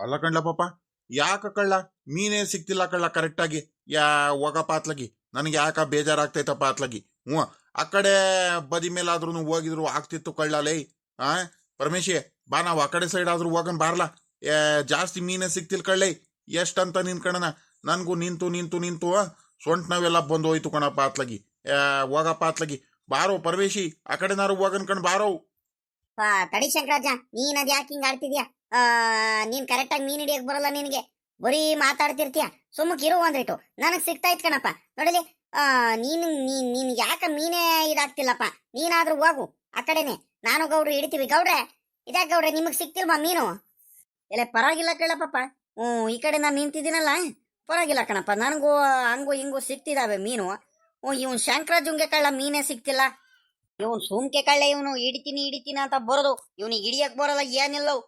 ಅಲ್ಲ ಕಳ್ಳ ಪಾಪ, ಯಾಕ ಕಳ್ಳ ಮೀನೇ ಸಿಕ್ತಿಲ್ಲ ಕಳ್ಳ ಕರೆಕ್ಟಾಗಿ. ಹೋಗಪ್ಪ ಅತ್ಲಗಿ, ನನಗೆ ಯಾಕ ಬೇಜಾರಾಗ್ತೈತಪ್ಪ ಅತ್ಲಗಿ. ಹ್ಞೂ, ಆ ಕಡೆ ಬದಿ ಮೇಲಾದ್ರೂ ಹೋಗಿದ್ರು ಆಗ್ತಿತ್ತು ಕಳ್ಳಲೇ. ಆ ಪರಮೇಶಿ, ಬಾ ನಾವು ಆ ಕಡೆ ಸೈಡ್ ಆದ್ರೂ ಹೋಗನ್ ಬಾರ್ಲಾ. ಜಾಸ್ತಿ ಮೀನೇ ಸಿಕ್ತಿಲ್ ಕಳ್ಳೆ. ಎಷ್ಟಂತ ನಿನ್ಕಣನ, ನನ್ಗೂ ನಿಂತು ನಿಂತು ನಿಂತು ಸೊಂಟ ನಾವೆಲ್ಲ ಬಂದು ಹೋಯ್ತು ಕಣಪ್ಪ ಅತ್ಲಗಿ. ಹೋಗಪ್ಪ ಅತ್ಲಗಿ, ಬಾರೋ ಪರಮೇಶಿ, ಆ ಕಡೆನಾರು ಹೋಗನ್ ಕಣ್ ಬಾರೋ. ತಡಿ ಶಂಕರಾಜ, ನೀನ್ ಅದ್ ಯಾಕೆ ಹಿಂಗ್ ಆಡ್ತಿದ್ಯಾ? ನೀನ್ ಕರೆಕ್ಟಾಗಿ ಮೀನ್ ಹಿಡಿಯಕ್ ಬರಲ್ಲ ನಿನಗೆ, ಬರೀ ಮಾತಾಡ್ತಿರ್ತೀಯ. ಸುಮ್ಮಕ್ ಇರು ಒಂದ್ರಿಟ್ಟು, ನನಗ್ ಸಿಗ್ತಾ ಇತ್ ಕಣಪ್ಪ. ನೋಡಲಿ, ನೀನ್ ನೀನ್ ಯಾಕ ಮೀನೇ ಇದಾಗ್ತಿಲ್ಲಪ್ಪ? ನೀನಾದ್ರೂ ಹೋಗು ಆ ಕಡೆನೆ, ನಾನು ಗೌಡ್ರು ಹಿಡಿತೀವಿ. ಗೌಡ್ರೆ, ಇದ್ಯಾಕೆ ಗೌಡ್ರೆ ನಿಮಗ್ ಸಿಕ್ತಿಲ್ವಾ ಮೀನು? ಇಲ್ಲ ಪರವಾಗಿಲ್ಲ ಕೇಳಪ್ಪ. ಈ ಕಡೆ ನಾನು ನಿಂತಿದ್ದೀನಲ್ಲ, ಪರವಾಗಿಲ್ಲ ಕಣಪ್ಪ, ನನಗೂ ಹಂಗು ಹಿಂಗು ಸಿಕ್ತಿದಾವೆ ಮೀನು. ಇವನ್ ಶಂಕರಾಜುಂಗೆ ಕಳ್ಳ ಮೀನೇ ಸಿಕ್ತಿಲ್ಲ. ಇವನ್ ಸುಮ್ಕೆ ಕಳ್ಳೆ, ಇವನು ಹಿಡಿತೀನಿ ಹಿಡಿತೀನಿ ಅಂತ ಬರೋದು, ಇವನಿಗೆ ಹಿಡಿಯಕ್ ಬರಲ್ಲ ಏನಿಲ್ಲವು.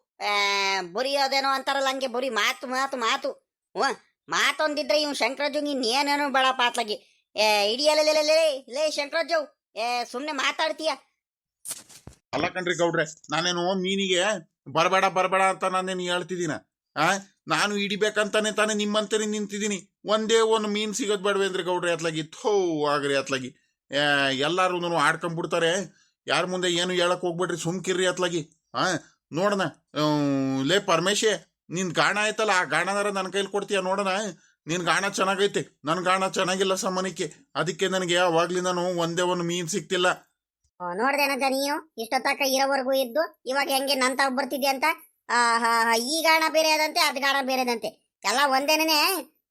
ಬರೀ ಅದೇನೋ ಅಂತಾರಲ್ಲ, ಹಂಗೆ ಬರೀ ಮಾತು ಮಾತು ಮಾತು. ಮಾತೊಂದಿದ್ರೆ ಇವ್ನು ಶಂಕರಾಜು ಇನ್ನೇನೇನೋ ಬೇಡ ಪಾತ್ಲಾಗಿ. ಹಿಡಿಯಲ್ಲ ಲೇ ಶಂಕರಾಜು, ಸುಮ್ನೆ ಮಾತಾಡ್ತೀಯ. ಅಲ್ಲ ಕಣ್ರಿ ಗೌಡ್ರೆ, ನಾನೇನು ಮೀನಿಗೆ ಬರಬೇಡ ಬರಬೇಡ ಅಂತ ನಾನೇನು ಹೇಳ್ತಿದ್ದೀನ? ನಾನು ಹಿಡಿಬೇಕಂತಾನೆ ತಾನೇ ನಿಮ್ಮಂತನೇ ನಿಂತಿದ್ದೀನಿ. ಒಂದೇ ಒಂದು ಮೀನ್ ಸಿಗೋದ್ ಬೇಡವೆ ಅಂದ್ರೆ ಗೌಡ್ರೆ ಅತ್ಲಾಗಿ? ಥೋ ಆಗ್ರಿ ಅತ್ಲಾಗಿ. ಎಲ್ಲಾರು ಆಡ್ಕೊಂಡ್ಬಿಡ್ತಾರೆ. ಯಾರ ಮುಂದೆ ಏನು ಹೇಳಕ್ ಹೋಗ್ಬೇಡ್ರಿ, ಸುಮ್ಕಿರ್ರಿ ಅತ್ಲಾಗಿ. ನೋಡೋಣ. ಲೇ ಪರಮೇಶಿ, ನಿನ್ ಗಾಣ ಆಯ್ತಲ್ಲ, ಆ ಗಾಣದಾರ ನನ್ನ ಕೈಲಿ ಕೊಡ್ತೀಯ ನೋಡೋಣ. ನಿನ್ ಗಾಣ ಚೆನ್ನಾಗೈತೆ, ನನ್ ಗಾಣ ಚೆನ್ನಾಗಿಲ್ಲ ಸಾಮಾನ್ಯಕ್ಕೆ. ಅದಕ್ಕೆ ನನಗೆ ಅವಾಗ್ಲಿಂದನು ಒಂದೇ ಒಂದು ಮೀನ್ ಸಿಕ್ತಿಲ್ಲ. ನೋಡ್ದೇನಜ್ಜ, ನೀನು ಇಷ್ಟೊತ್ತಕ ಇರೋವರೆಗೂ ಇದ್ದು ಇವಾಗ ಹೆಂಗೆ ನಂತ ಬರ್ತಿದ್ಯಾ ಅಂತ. ಈ ಗಾಣ ಬೇರೆ ಅದಂತೆ, ಅದ್ ಗಾಣ ಬೇರೆದಂತೆ, ಎಲ್ಲ ಒಂದೇನೇ.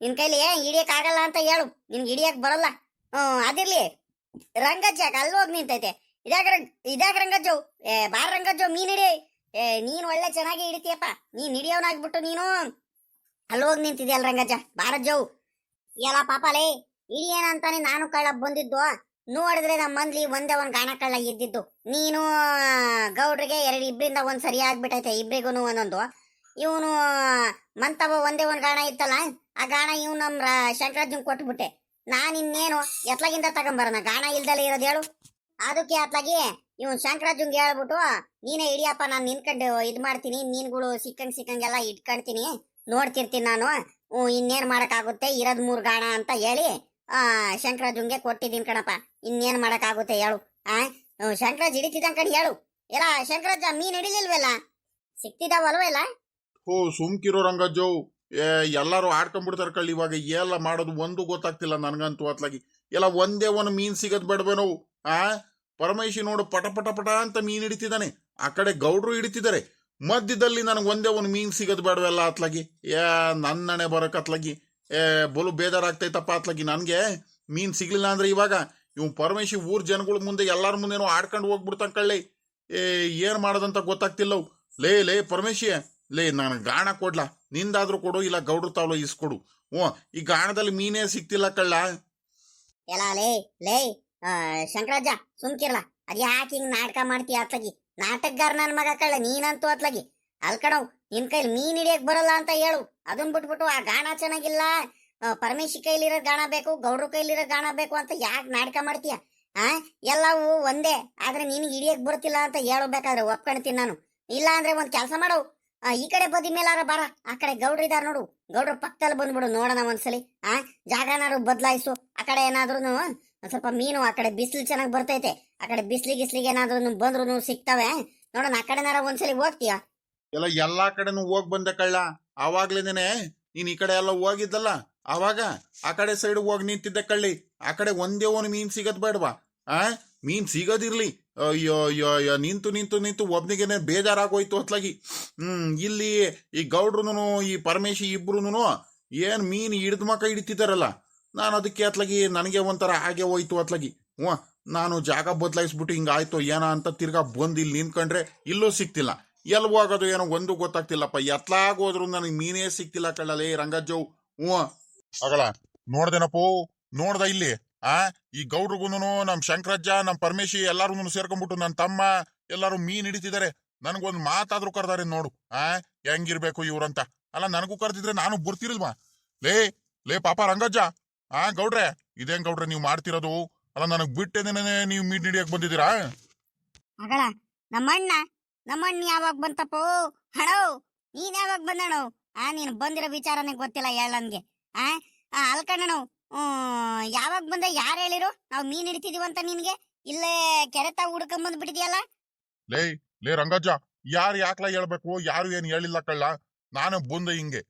ನಿನ್ ಕೈಲಿ ಹಿಡಿಯಕ್ ಆಗಲ್ಲ ಅಂತ ಹೇಳು, ನಿನ್ಗೆ ಹಿಡಿಯಕ್ ಬರಲ್ಲ. ಅದಿರ್ಲಿ, ರಂಗಜ್ಜ ಅಲ್ಲಿ ಹೋಗಿ ನಿಂತೈತೆ. ಇದಾಗ ರಂಗಜ್ಜು, ಬಾರ್ ರಂಗಜ್ಜು, ಮೀನ್ ಹಿಡಿ. ನೀನ್ ಒಳ್ಳೆ ಚೆನ್ನಾಗಿ ಹಿಡಿತೀಯಪ್ಪ. ನೀನ್ ಹಿಡಿಯೋನಾಗ್ಬಿಟ್ಟು ನೀನು ಅಲ್ಲಿ ಹೋಗಿ ನಿಂತಿದ್ಯಲ್ಲ ರಂಗಜ್ಜ, ಬಾರಜ್ಜು. ಎಲ್ಲ ಪಾಪಲೇ, ಹಿಡಿಯೇನಂತಾನೆ ನಾನು ಕಳ್ಳ ಬಂದಿದ್ದು. ನೋಡಿದ್ರೆ ನಮ್ಮ ಮಂದ್ಲಿ ಒಂದೇ ಒಂದ್ ಗಾಣ ಕಳ್ಳ ಇದ್ದಿದ್ದು. ನೀನು ಗೌಡ್ರಿಗೆ ಇಬ್ರಿಂದ ಒಂದ್ ಸರಿ ಆಗ್ಬಿಟ್ಟೈತೆ, ಇಬ್ರಿಗೂ ಒಂದೊಂದು. ಇವನು ಮಂತವ ಒಂದೇ ಒಂದ್ ಗಾಣ ಇತ್ತಲ್ಲ, ಆ ಗಾಣ ಇವ್ ನಮ್ ಶಂಕರಾಜನ್ ಕೊಟ್ಬಿಟ್ಟೆ. ನಾನ್ ಇನ್ನೇನು ಎತ್ಲಾಗಿಂದ ತಗೊಂಬರೋಣ, ಗಾಣ ಇಲ್ದಲೇ ಇರೋದು ಹೇಳು. ಅದಕ್ಕೆ ಅತ್ಲಾಗಿ ಇವನ್ ಶಂಕರಾಜಂಗೆ ಹೇಳ್ಬಿಟ್ಟು, ನೀನೇ ಹಿಡಿಯಪ್ಪ, ನಾನು ನಿನ್ಕಂಡು ಇದ್ ಮಾಡ್ತೀನಿ, ಮೀನ್ಗಳು ಸಿಕ್ಕಂಗೆಲ್ಲ ಇಟ್ಕೊಂತೀನಿ, ನೋಡ್ತಿರ್ತೀನಿ ನಾನು. ಇನ್ನೇನ್ ಮಾಡಕ್ಕಾಗುತ್ತೆ, ಇರೋದ್ 3 ಗಾಣ ಅಂತ ಹೇಳಿ ಶಂಕರಾಜಂಗೆ ಕೊಟ್ಟಿದ್ದೀನಿ ಕಣಪ್ಪ. ಇನ್ನೇನ್ ಮಾಡಕ್ಕಾಗುತ್ತೆ ಹೇಳು? ಶಂಕರಾಜ್ ಹಿಡಿತಿದ್ದಂಗ್ ಕಣ್ ಹೇಳು. ಎಲ್ಲ ಶಂಕರಾಜ ಮೀನ್ ಹಿಡಿಲಿಲ್ವಲ್ಲ, ಸಿಕ್ತಿದಾವಲ್ವಲ್ಲ? ಸುಮ್ಕಿರೋ ರಂಗಜ್ಜು, ಎಲ್ಲಾರು ಆಡ್ಕೊಂಡ್ಬಿಡ್ತಾರ ಕಳ್ಳಿ. ಇವಾಗ ಎಲ್ಲ ಮಾಡೋದು ಒಂದು ಗೊತ್ತಾಗ್ತಿಲ್ಲ ನನ್ಗಂತೂ ಅತ್ಲಾಗಿ. ಎಲ್ಲ ಒಂದೇ ಒಂದು ಮೀನ್ ಸಿಗದ್ ಬೇಡವೇನೋ. ಪರಮೇಶಿ ನೋಡು, ಪಟ ಪಟ ಪಟ ಅಂತ ಮೀನ್ ಹಿಡಿತಿದ್ದಾನೆ. ಆ ಕಡೆ ಗೌಡ್ರು ಹಿಡಿತಿದ್ದಾರೆ. ಮಧ್ಯದಲ್ಲಿ ನನಗೆ ಒಂದೇ ಒಂದು ಮೀನ್ ಸಿಗದ್ ಬೇಡವೆಲ್ಲ ಅತ್ಲಾಗಿ. ನನ್ನಣೆ ಬರಕ್ ಅತ್ಲಾಗಿ. ಬಲು ಬೇಜಾರಾಗ್ತೈತಪ್ಪ ಅತ್ಲಾಗಿ. ನನ್ಗೆ ಮೀನ್ ಸಿಗ್ಲಿಲ್ಲ ಅಂದ್ರೆ ಇವಾಗ ಇವ್ ಪರಮೇಶಿ ಊರ್ ಜನಗಳ ಮುಂದೆ ಎಲ್ಲಾರ ಮುಂದೆನೋ ಆಡ್ಕೊಂಡು ಹೋಗ್ಬಿಡ್ತಾನ ಕಳ್ಳಿ. ಏನ್ ಮಾಡೋದಂತ ಗೊತ್ತಾಗ್ತಿಲ್ಲವು. ಲೇ ಪರಮೇಶಿ, ಲೇ ನಾನು ಗಾಣ ಕೊಡ್ಲಾ? ನಿಂದಾದ್ರೂ ಕೊಡು, ಇಲ್ಲ ಗೌಡ್ರು ತಾವlo ಇಸ್ಕೊಡು. ಈ ಗಾಣದಲ್ಲಿ ಮೀನೇ ಸಿಕ್ತಿಲ್ಲ ಕಳ್ಳ. ಎಲ್ಲ ಲೇ ಶಂಕರಾಜ, ಸುಮ್ಕಿರ್ಲ. ಅದ್ ಯಾಕೆ ಹಿಂಗ್ ನಾಟಕ ಮಾಡ್ತೀಯ ಅತ್ಲಾಗಿ? ನಾಟಕಗಾರ ನನ್ ಮಗ ಕಳ್ಳ ನೀನಂತೂ ಅತ್ಲಾಗಿ. ಅಲ್ಕಣವ್, ನಿನ್ ಕೈಲಿ ಮೀನ್ ಹಿಡಿಯಕ್ ಬರಲ್ಲ ಅಂತ ಹೇಳು. ಅದನ್ ಬಿಟ್ಬಿಟ್ಟು ಆ ಗಾಣ ಚೆನ್ನಾಗಿಲ್ಲ, ಪರಮೇಶಿ ಕೈಲಿರೋ ಗಾಣ ಬೇಕು, ಗೌಡ್ರ ಕೈಲಿರೋ ಗಾಣ ಬೇಕು ಅಂತ ಯಾಕೆ ನಾಟಕ ಮಾಡ್ತೀಯ? ಎಲ್ಲವೂ ಒಂದೇ, ಆದ್ರೆ ನಿನ್ಗೆ ಹಿಡಿಯಕ್ ಬರ್ತಿಲ್ಲ ಅಂತ ಹೇಳಬೇಕಾದ್ರೆ ಒಪ್ಕೊಳ್ತೀನಿ ನಾನು. ಇಲ್ಲ ಅಂದ್ರೆ ಒಂದ್ ಕೆಲಸ ಮಾಡು, ಈ ಕಡೆ ಬದಿ ಮೇಲಾರ ಬಾರ, ಆ ಕಡೆ ಗೌಡ್ರ ಇದಾರ ನೋಡು, ಗೌಡ್ರ ಪಕ್ಕದಲ್ಲಿ ಬಂದ್ಬಿಡು ನೋಡೋಣ ಒಂದ್ಸಲಿ. ಜಾಗನಾರು ಬದಲಾಯಿಸು. ಆ ಕಡೆ ಏನಾದ್ರು ಒಂದ್ ಸ್ವಲ್ಪ ಮೀನು, ಆ ಕಡೆ ಬಿಸಿಲು ಚೆನ್ನಾಗಿ ಬರ್ತೈತೆ, ಆ ಕಡೆ ಬಿಸಿಲಿಗೆ ಏನಾದ್ರು ಬಂದ್ರು ಸಿಗ್ತವೆ ನೋಡೋಣ. ಆ ಕಡೆನಾರ ಒಂದ್ಸಲಿ ಹೋಗ್ತೀಯ? ಎಲ್ಲಾ ಕಡೆನೂ ಹೋಗ್ ಬಂದೆ ಕಳ್ಳ. ಆವಾಗ್ಲೇನೆ ನೀನ್ ಈ ಕಡೆ ಎಲ್ಲ ಹೋಗಿದ್ದಲ್ಲ, ಆವಾಗ ಆ ಕಡೆ ಸೈಡ್ ಹೋಗಿ ನಿಂತಿದ್ದೆ ಕಳ್ಳಿ. ಆ ಕಡೆ ಒಂದೇ ಒಂದು ಮೀನ್ ಸಿಗದ್ ಬೇಡವಾ? ಮೀನ್ ಸಿಗೋದಿರ್ಲಿ. ಅಯ್ಯೋ ನಿಂತು ನಿಂತು ನಿಂತು ಒಬ್ನಿಗೆನೆ ಬೇಜಾರಾಗೋಯ್ತು ಅತ್ಲಾಗಿ. ಇಲ್ಲಿ ಈ ಗೌಡ್ರುನು ಈ ಪರಮೇಶಿ ಇಬ್ರುನು ಏನ್ ಮೀನ್ ಹಿಡಿದ ಮಕ್ಕ ಹಿಡಿತಿದಾರಲ್ಲ, ನಾನು ಅದಕ್ಕೆ ಅತ್ಲಾಗಿ ನನಗೆ ಒಂಥರ ಹಾಗೆ ಹೋಯ್ತು ಅತ್ಲಾಗಿ. ನಾನು ಜಾಗ ಬದಲಾಯಿಸ್ಬಿಟ್ಟು ಹಿಂಗಾಯ್ತು ಏನ ಅಂತ ತಿರ್ಗಾ ಬಂದು ಇಲ್ಲಿ ನಿಂತ್ಕೊಂಡ್ರೆ ಇಲ್ಲೂ ಸಿಕ್ತಿಲ್ಲ. ಎಲ್ಲಿ ಹೋಗೋದು ಏನೋ ಒಂದು ಗೊತ್ತಾಗ್ತಿಲ್ಲಪ್ಪ. ಎತ್ಲಾಗೋದ್ರು ನನಗೆ ಮೀನೇ ಸಿಕ್ತಿಲ್ಲ ಕಳ್ಳಲೇ ರಂಗಜ್ಜು. ಆಗಲ್ಲ ನೋಡ್ದೇನಪ್ಪೋ, ನೋಡ್ದ ಇಲ್ಲಿ ಈ ಗೌಡ್ರಿಗೂನು ನಮ್ ಶಂಕರಜ್ಜ, ನಮ್ ಪರಮೇಶಿ ಎಲ್ಲಾರು ಸೇರ್ಕೊಂಡ್ಬಿಟ್ಟು ನನ್ನ ತಮ್ಮ ಎಲ್ಲಾರು ಮೀನ್ ಹಿಡಿತಿದ್ದಾರೆ. ನನ್ಗೊಂದ್ ಮಾತಾದ್ರೂ ಕರ್ದಾರೆ ನೋಡು. ಹೆಂಗಿರ್ಬೇಕು ಇವ್ರಂತ. ಅಲ್ಲ, ನನಗೂ ಕರೆದಿದ್ರೆ ನಾನು ಬರ್ತಿರಲ್ವಾ? ಲೇ ಪಾಪ ರಂಗಜ್ಜ, ಗೌಡ್ರೆ, ಇದೇನ್ ಗೌಡ್ರೆ ನೀವು ಮಾಡ್ತಿರೋದು? ಅಲ್ಲ, ನನಗ್ ಬಿಟ್ಟೇನೇನೆ ನೀವು ಮೀನ್ ಹಿಡಿಯಕ್ ಬಂದಿದ್ದೀರಾ? ನಮ್ಮಣ್ಣ ಯಾವಾಗ ಬಂತಪ್ಪೋ? ಹಣೋ ನೀನ್ ಯಾವಾಗ ಬಂದಣ ನೀನು ಬಂದಿರೋ ವಿಚಾರನೇ ಗೊತ್ತಿಲ್ಲ ಹೇಳ ನನ್ಗೆ ಆ ಅಲ್ಕಣ್ಣನು ಯಾವಾಗ ಬಂದ ಯಾರು ಹೇಳಿರು ನಾವು ಮೀನ್ ಹಿಡಿತಿದೀವಂತ ನಿನ್ಗೆ ಇಲ್ಲೇ ಕೆರೆ ತಾವ್ ಹುಡ್ಕೊಂಡ್ ಬಂದ್ಬಿಟ್ಟಿದ್ಯಲ್ಲ. ಲೇ ಲೇ ರಂಗಜ್ಜ, ಯಾರು ಯಾಕ್ಲ ಹೇಳ್ಬೇಕು, ಯಾರು ಏನ್ ಹೇಳಿಲ್ಲ ಕಳ್ಳ. ನಾನು ಬಂದೆ ಹಿಂಗೆ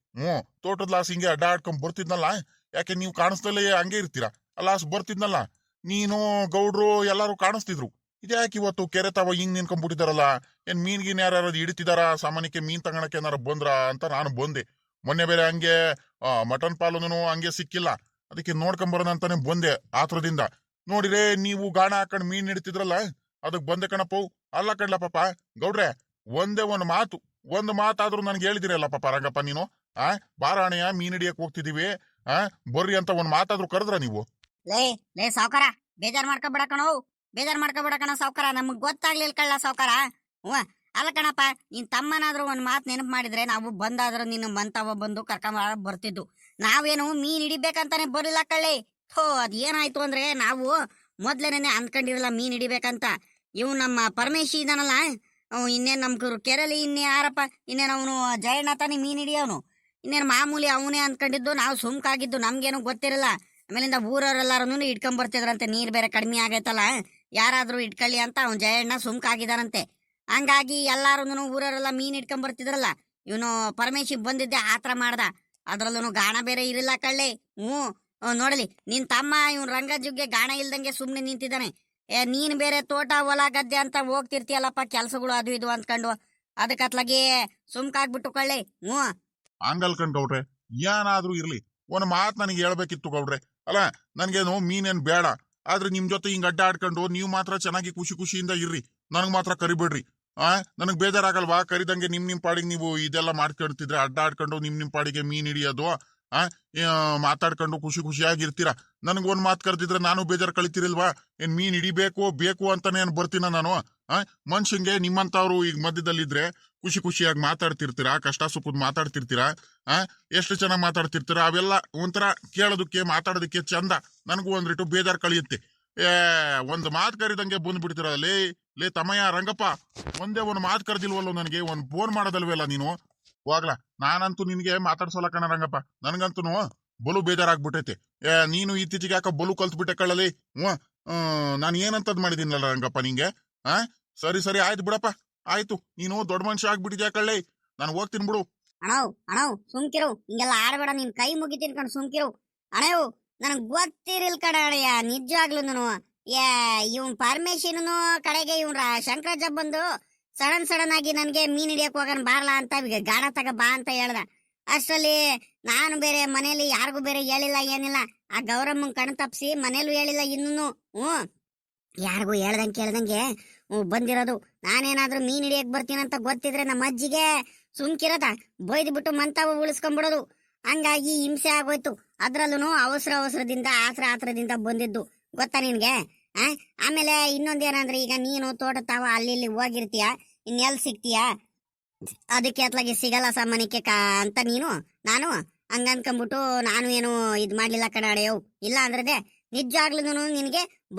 ತೋಟದ ಲಾಸ್ ಹಿಂಗೆ ಅಡ್ಡಾಡ್ಕೊಂಡ್ ಬರ್ತಿದ್ನಲ್ಲ. ಯಾಕೆ ನೀವು ಕಾಣಿಸ್ದಲ್ಲೇ ಹಂಗೆ ಇರ್ತೀರಾ? ಅಲ್ಲಾಸ್ ಬರ್ತಿದ್ನಲ್ಲ, ನೀನು ಗೌಡ್ರು ಎಲ್ಲಾರು ಕಾಣಿಸ್ತಿದ್ರು. ಇದ್ಯಾಕೆ ಇವತ್ತು ಕೆರೆ ತಾವ ಹಿಂಗ್ ನಿನ್ಕೊಂಡ್ಬಿಟ್ಟಿದಾರಲ್ಲ? ಏನ್ ಮೀನ್ಗಿನ್ ಯಾರು ಹಿಡಿತಿದಾರ? ಸಾಮಾನ್ಯಕ್ಕೆ ಮೀನ್ ತಗೊಳಕ್ಕೆ ಏನಾರ ಬಂದ್ರ ಅಂತ ನಾನು ಬಂದೆ. ಮೊನ್ನೆ ಬೇರೆ ಹಂಗೆ ಮಟನ್ ಪಾಲುನು ಹಂಗೆ ಸಿಕ್ಕಿಲ್ಲ, ಅದಕ್ಕೆ ನೋಡ್ಕೊಂಬರೋಣ ಅಂತಾನೆ ಬಂದೆ ಆತ್ರದಿಂದ. ನೋಡಿರೇ ನೀವು ಗಾಣ ಹಾಕೊಂಡ್ ಮೀನ್ ಹಿಡಿತಿದ್ರಲ್ಲ, ಅದಕ್ ಬಂದೆ ಕಣಪ್ಪ. ಅಲ್ಲ ಕಣ್ಲ ಪಾಪ ಗೌಡ್ರೆ, ಒಂದೇ ಒಂದು ಮಾತಾದ್ರೂ ನನ್ಗೆ ಹೇಳಿದಿರಲ್ಲ ಪಾಪ ರಂಗಪ್ಪ ನೀನು. ಬಾರಾಣೆಯ ಮೀನ್ ಹಿಡಿಯಕ್ ಹೋಗ್ತಿದೀವಿ, ಬರ್ರಿ ಅಂತ ಒಂದ್ ಮಾತಾದ್ರೂ ಕರೆದ್ರ ನೀವು? ಲೇ ಸಾವ್ಕಾರ, ಬೇಜಾರ್ ಮಾಡ್ಕೊಬೇಡ ಕಣ ಸಾವ್ಕಾರ, ನಮಗ್ ಗೊತ್ತಾಗ್ಲಿಲ್ಲ ಕಳ್ಳ ಸಾವ್ಕಾರ. ಅಲ್ಲ ಕಣಪ್ಪ, ನಿನ್ ತಮ್ಮನಾದ್ರೂ ಒಂದ್ ಮಾತ್ ನೆನಪು ಮಾಡಿದ್ರೆ ನಾವು ಬಂದಾದ್ರೂ ನಿನ್ನ ಮಂತವ ಬಂದು ಕರ್ಕೊಂಡ್ ಬರ್ತಿದ್ದು. ನಾವೇನು ಮೀನ್ ಹಿಡಿಬೇಕಂತಾನೆ ಬರಲಿಲ್ಲ ಕಳ್ಳಿ. ಅದ್ ಏನಾಯ್ತು ಅಂದ್ರೆ, ನಾವು ಮೊದ್ಲೇನೆ ಅಂದ್ಕೊಂಡಿರಲ್ಲ ಮೀನ್ ಹಿಡಿಬೇಕಂತ. ಇವ್ ನಮ್ಮ ಪರಮೇಶಿ ಇದಾನಲ್ಲ, ಇನ್ನೇನ್ ನಮ್ ಕೆರೆಲಿ ಇನ್ನೇ ಯಾರಪ್ಪ, ಇನ್ನೇನ್ ಅವನು ಜಯಣ್ಣ ತಾನೆ ಮೀನ್ ಹಿಡಿಯೋನು. ಇನ್ನೇನು ಮಾಮೂಲಿ ಅವನೇ ಅಂದ್ಕೊಂಡಿದ್ದು, ನಾವು ಸುಮ್ಕಾಗಿದ್ದು, ನಮ್ಗೇನು ಗೊತ್ತಿರಲ್ಲ. ಆಮೇಲಿಂದ ಊರವರೆಲ್ಲಾರು ಇಟ್ಕೊಂಡ್ ಬರ್ತಿದ್ರಂತೆ, ನೀರ್ ಬೇರೆ ಕಡಿಮೆ ಆಗೈತಲ್ಲ, ಯಾರಾದ್ರೂ ಇಟ್ಕೊಳ್ಳಿ ಅಂತ ಅವ್ನು ಜಯಣ್ಣ ಸುಮ್ಕಾಗಿದಾರಂತೆ. ಹಂಗಾಗಿ ಎಲ್ಲಾರು ಊರವರೆಲ್ಲ ಮೀನ್ ಇಟ್ಕೊಂಡ್ ಬರ್ತಿದ್ರಲ್ಲ, ಇವನು ಪರಮೇಶಿ ಬಂದಿದ್ದೆ ಆತರ ಮಾಡ್ದ. ಅದ್ರಲ್ಲೂ ಗಾಣ ಬೇರೆ ಇರಲಿಲ್ಲ ಕಳ್ಳಿ. ನೋಡಲಿ ನಿನ್ ತಮ್ಮ ಇವನ್ ರಂಗಜ್ಜುಗೆ ಗಾಣ ಇಲ್ದಂಗೆ ಸುಮ್ನೆ ನಿಂತಿದ್ದಾನೆ. ನೀನ್ ಬೇರೆ ತೋಟ ಹೊಲ ಗದ್ದೆ ಅಂತ ಹೋಗ್ತಿರ್ತೀಯಲ್ಲಪ್ಪ, ಕೆಲ್ಸಗಳು ಅದು ಇದು ಅಂದ್ಕೊಂಡು, ಅದಕ್ಕತ್ಲಾಗಿ ಸುಮ್ಕಾಗ್ಬಿಟ್ಟು ಕಳ್ಳಿ. ಹಂಗಲ್ಕಂಡ್ ಗೌಡ್ರೆ, ಏನಾದ್ರೂ ಇರ್ಲಿ ಒಂದ್ ಮಾತ್ ನನಗೆ ಹೇಳ್ಬೇಕಿತ್ತು ಗೌಡ್ರೆ. ಅಲ್ಲ, ನನ್ಗೇನು ಮೀನೇನ್ ಬೇಡ, ಆದ್ರೆ ನಿಮ್ ಜೊತೆ ಹಿಂಗ್ ಅಡ್ಡ ಆಡ್ಕೊಂಡು ನೀವು ಮಾತ್ರ ಚೆನ್ನಾಗಿ ಖುಷಿಯಿಂದ ಇರ್ರಿ, ನನಗ್ ಮಾತ್ರ ಕರಿಬೇಡ್ರಿ. ನನಗ್ ಬೇಜಾರಾಗಲ್ವಾ? ಕರಿದಂಗೆ ನಿಮ್ ಪಾಡಿಗೆ ನೀವು ಇದೆಲ್ಲ ಮಾಡ್ಕೊಳ್ತಿದ್ರೆ, ಅಡ್ಡ ಆಡ್ಕೊಂಡು ನಿಮ್ ಪಾಡಿಗೆ ಮೀನ್ ಹಿಡಿಯೋದು, ಮಾತಾಡ್ಕೊಂಡು ಖುಷಿಯಾಗಿರ್ತೀರಾ. ನನ್ಗ ಒಂದ್ ಮಾತ್ ಕರೆದಿದ್ರೆ ನಾನು ಬೇಜಾರ್ ಕಳಿತಿರಿಲ್ವಾ? ಏನ್ ಮೀನ್ ಬೇಕು ಅಂತಾನೆ ಏನ್ ಬರ್ತೀನ ನಾನು? ಮನುಷ್ಯಂಗೆ ನಿಮ್ಮಂತವ್ರು ಈಗ ಮಧ್ಯದಲ್ಲಿದ್ರೆ ಖುಷಿಯಾಗಿ ಮಾತಾಡ್ತಿರ್ತೀರಾ, ಕಷ್ಟ ಸುಖದ್ ಮಾತಾಡ್ತಿರ್ತೀರಾ, ಎಷ್ಟು ಚೆನ್ನಾಗಿ ಮಾತಾಡ್ತಿರ್ತೀರಾ. ಅವೆಲ್ಲ ಒಂಥರ ಕೇಳೋದಕ್ಕೆ ಮಾತಾಡೋದಕ್ಕೆ ಚಂದ. ನನಗೂ ಒಂದ್ರಿಟ್ಟು ಬೇಜಾರ್ ಕಳಿಯುತ್ತೆ. ಒಂದ್ ಮಾತ್ ಕರಿದಂಗೆ ಬಂದ್ಬಿಡ್ತೀರ. ಲೇ ತಮ್ಮಯ್ಯ ರಂಗಪ್ಪ, ಒಂದೇ ಒಂದ್ ಮಾತ್ ಕರೆದಿಲ್ವಲ್ಲ ನನಗೆ, ಒಂದ್ ಫೋನ್ ಮಾಡೋದಲ್ವಲ್ಲ ನೀನು? ಹೋಗ್ಲಾ, ನಾನಂತೂ ನಿನ್ಗೆ ಮಾತಾಡ್ಸೋಲ್ಲ ಕಣ ರಂಗಪ್ಪ. ನನ್ಗಂತೂ ಬಲು ಬೇಜಾರಾಗ್ಬಿಟ್ಟೈತೆ. ನೀನು ಇತ್ತೀಚೆಗೆ ಯಾಕ ಬಲು ಕಲ್ತ್ಬಿಟ್ಟೆ ಕಳ್ಳಲಿ. ನಾನು ಏನಂತದ್ ಮಾಡಿದೀನಲ್ಲ ರಂಗಪ್ಪ ನಿಂಗೆ? ಸರಿ ಆಯ್ತು ಬಿಡಪ್ಪ, ಆಯ್ತು. ನೀನು ದೊಡ್ಡ ಮನುಷ್ಯ ಆಗ್ಬಿಟ್ಟಿದ್ಯಾ ಕಳ್ಳಿ, ನಾನು ಹೋಗ್ತೀನಿ ಬಿಡು. ಅಣವ್ ಸುಮ್ಕಿರು, ಹಿಂಗೆಲ್ಲ ಆಡ್ಬೇಡ, ನಿನ್ ಕೈ ಮುಗಿತೀನಿ ಕಣ್, ಸುಮ್ಕಿರು ಅಣವ್. ನನಗ್ ಗೊತ್ತಿರಿಲ್ ಕಣ ಅಣಯ್ಯ, ನಿಜವಾಗ್ಲೂ. ಇವ್ನ್ ಪರಮೇಶಿನೂ ಕಡೆಗೆ ಇವ್ನ ಶಂಕರಜ್ಜ ಬಂದು ಸಡನ್ ಆಗಿ ನನ್ಗೆ ಮೀನ್ ಹಿಡಿಯಕ್ ಹೋಗೋಣ ಬಾರ್ಲಾ ಅಂತ ಗಾಣ ತಗ ಬಾ ಅಂತ ಹೇಳ್ದ. ಅಷ್ಟ್ರಲ್ಲಿ ನಾನು ಬೇರೆ ಮನೇಲಿ ಯಾರಿಗೂ ಬೇರೆ ಹೇಳಿಲ್ಲ, ಏನಿಲ್ಲ. ಆ ಗೌರಮ್ಮನ್ ಕಣ್ ತಪ್ಸಿ ಮನೇಲೂ ಹೇಳಿಲ್ಲ ಇನ್ನೂ. ಯಾರಿಗೂ ಕೇಳ್ದಂಗೆ ಬಂದಿರೋದು. ನಾನೇನಾದ್ರೂ ಮೀನ್ ಹಿಡಿಯಕ್ ಬರ್ತೀನಂತ ಗೊತ್ತಿದ್ರೆ ನಮ್ಮ ಅಜ್ಜಿಗೆ ಸುಮ್ಕಿರದ ಬೈದ್ ಬಿಟ್ಟು ಮಂತಾವ ಉಳಿಸ್ಕೊಂಡ್ಬಿಡೋದು. ಹಂಗಾಗಿ ಹಿಂಸೆ ಆಗೋಯ್ತು. ಅದ್ರಲ್ಲೂ ಅವಸರದಿಂದ ಆತ್ರದಿಂದ ಬಂದಿದ್ದು, ಗೊತ್ತಾ ನಿನ್ಗೆ? ಆಮೇಲೆ ಇನ್ನೊಂದೇನಂದ್ರೆ, ಈಗ ನೀನು ತೋಟ ತಾವ ಅಲ್ಲಿ ಇಲ್ಲಿ ಹೋಗಿರ್ತೀಯ, ಇನ್ನೆಲ್ ಸಿಗ್ತೀಯ? ಅದಕ್ಕೆ ಅತ್ಲಾಗಿ ಸಿಗಲ್ಲ ಸಾಮಾನ್ಯಕ್ಕೆ ಅಂತ ನಾನು ಹಂಗನ್ಕೊಂಡ್ಬಿಟ್ಟು ನಾನು ಏನು ಇದ್ ಮಾಡ್ಲಿಲ್ಲ ಕಣಾಡೆಯವ್. ಇಲ್ಲ ಅಂದ್ರೆ ನಿಜವಾಗ್ಲೂ ನಿನ್ಗೆ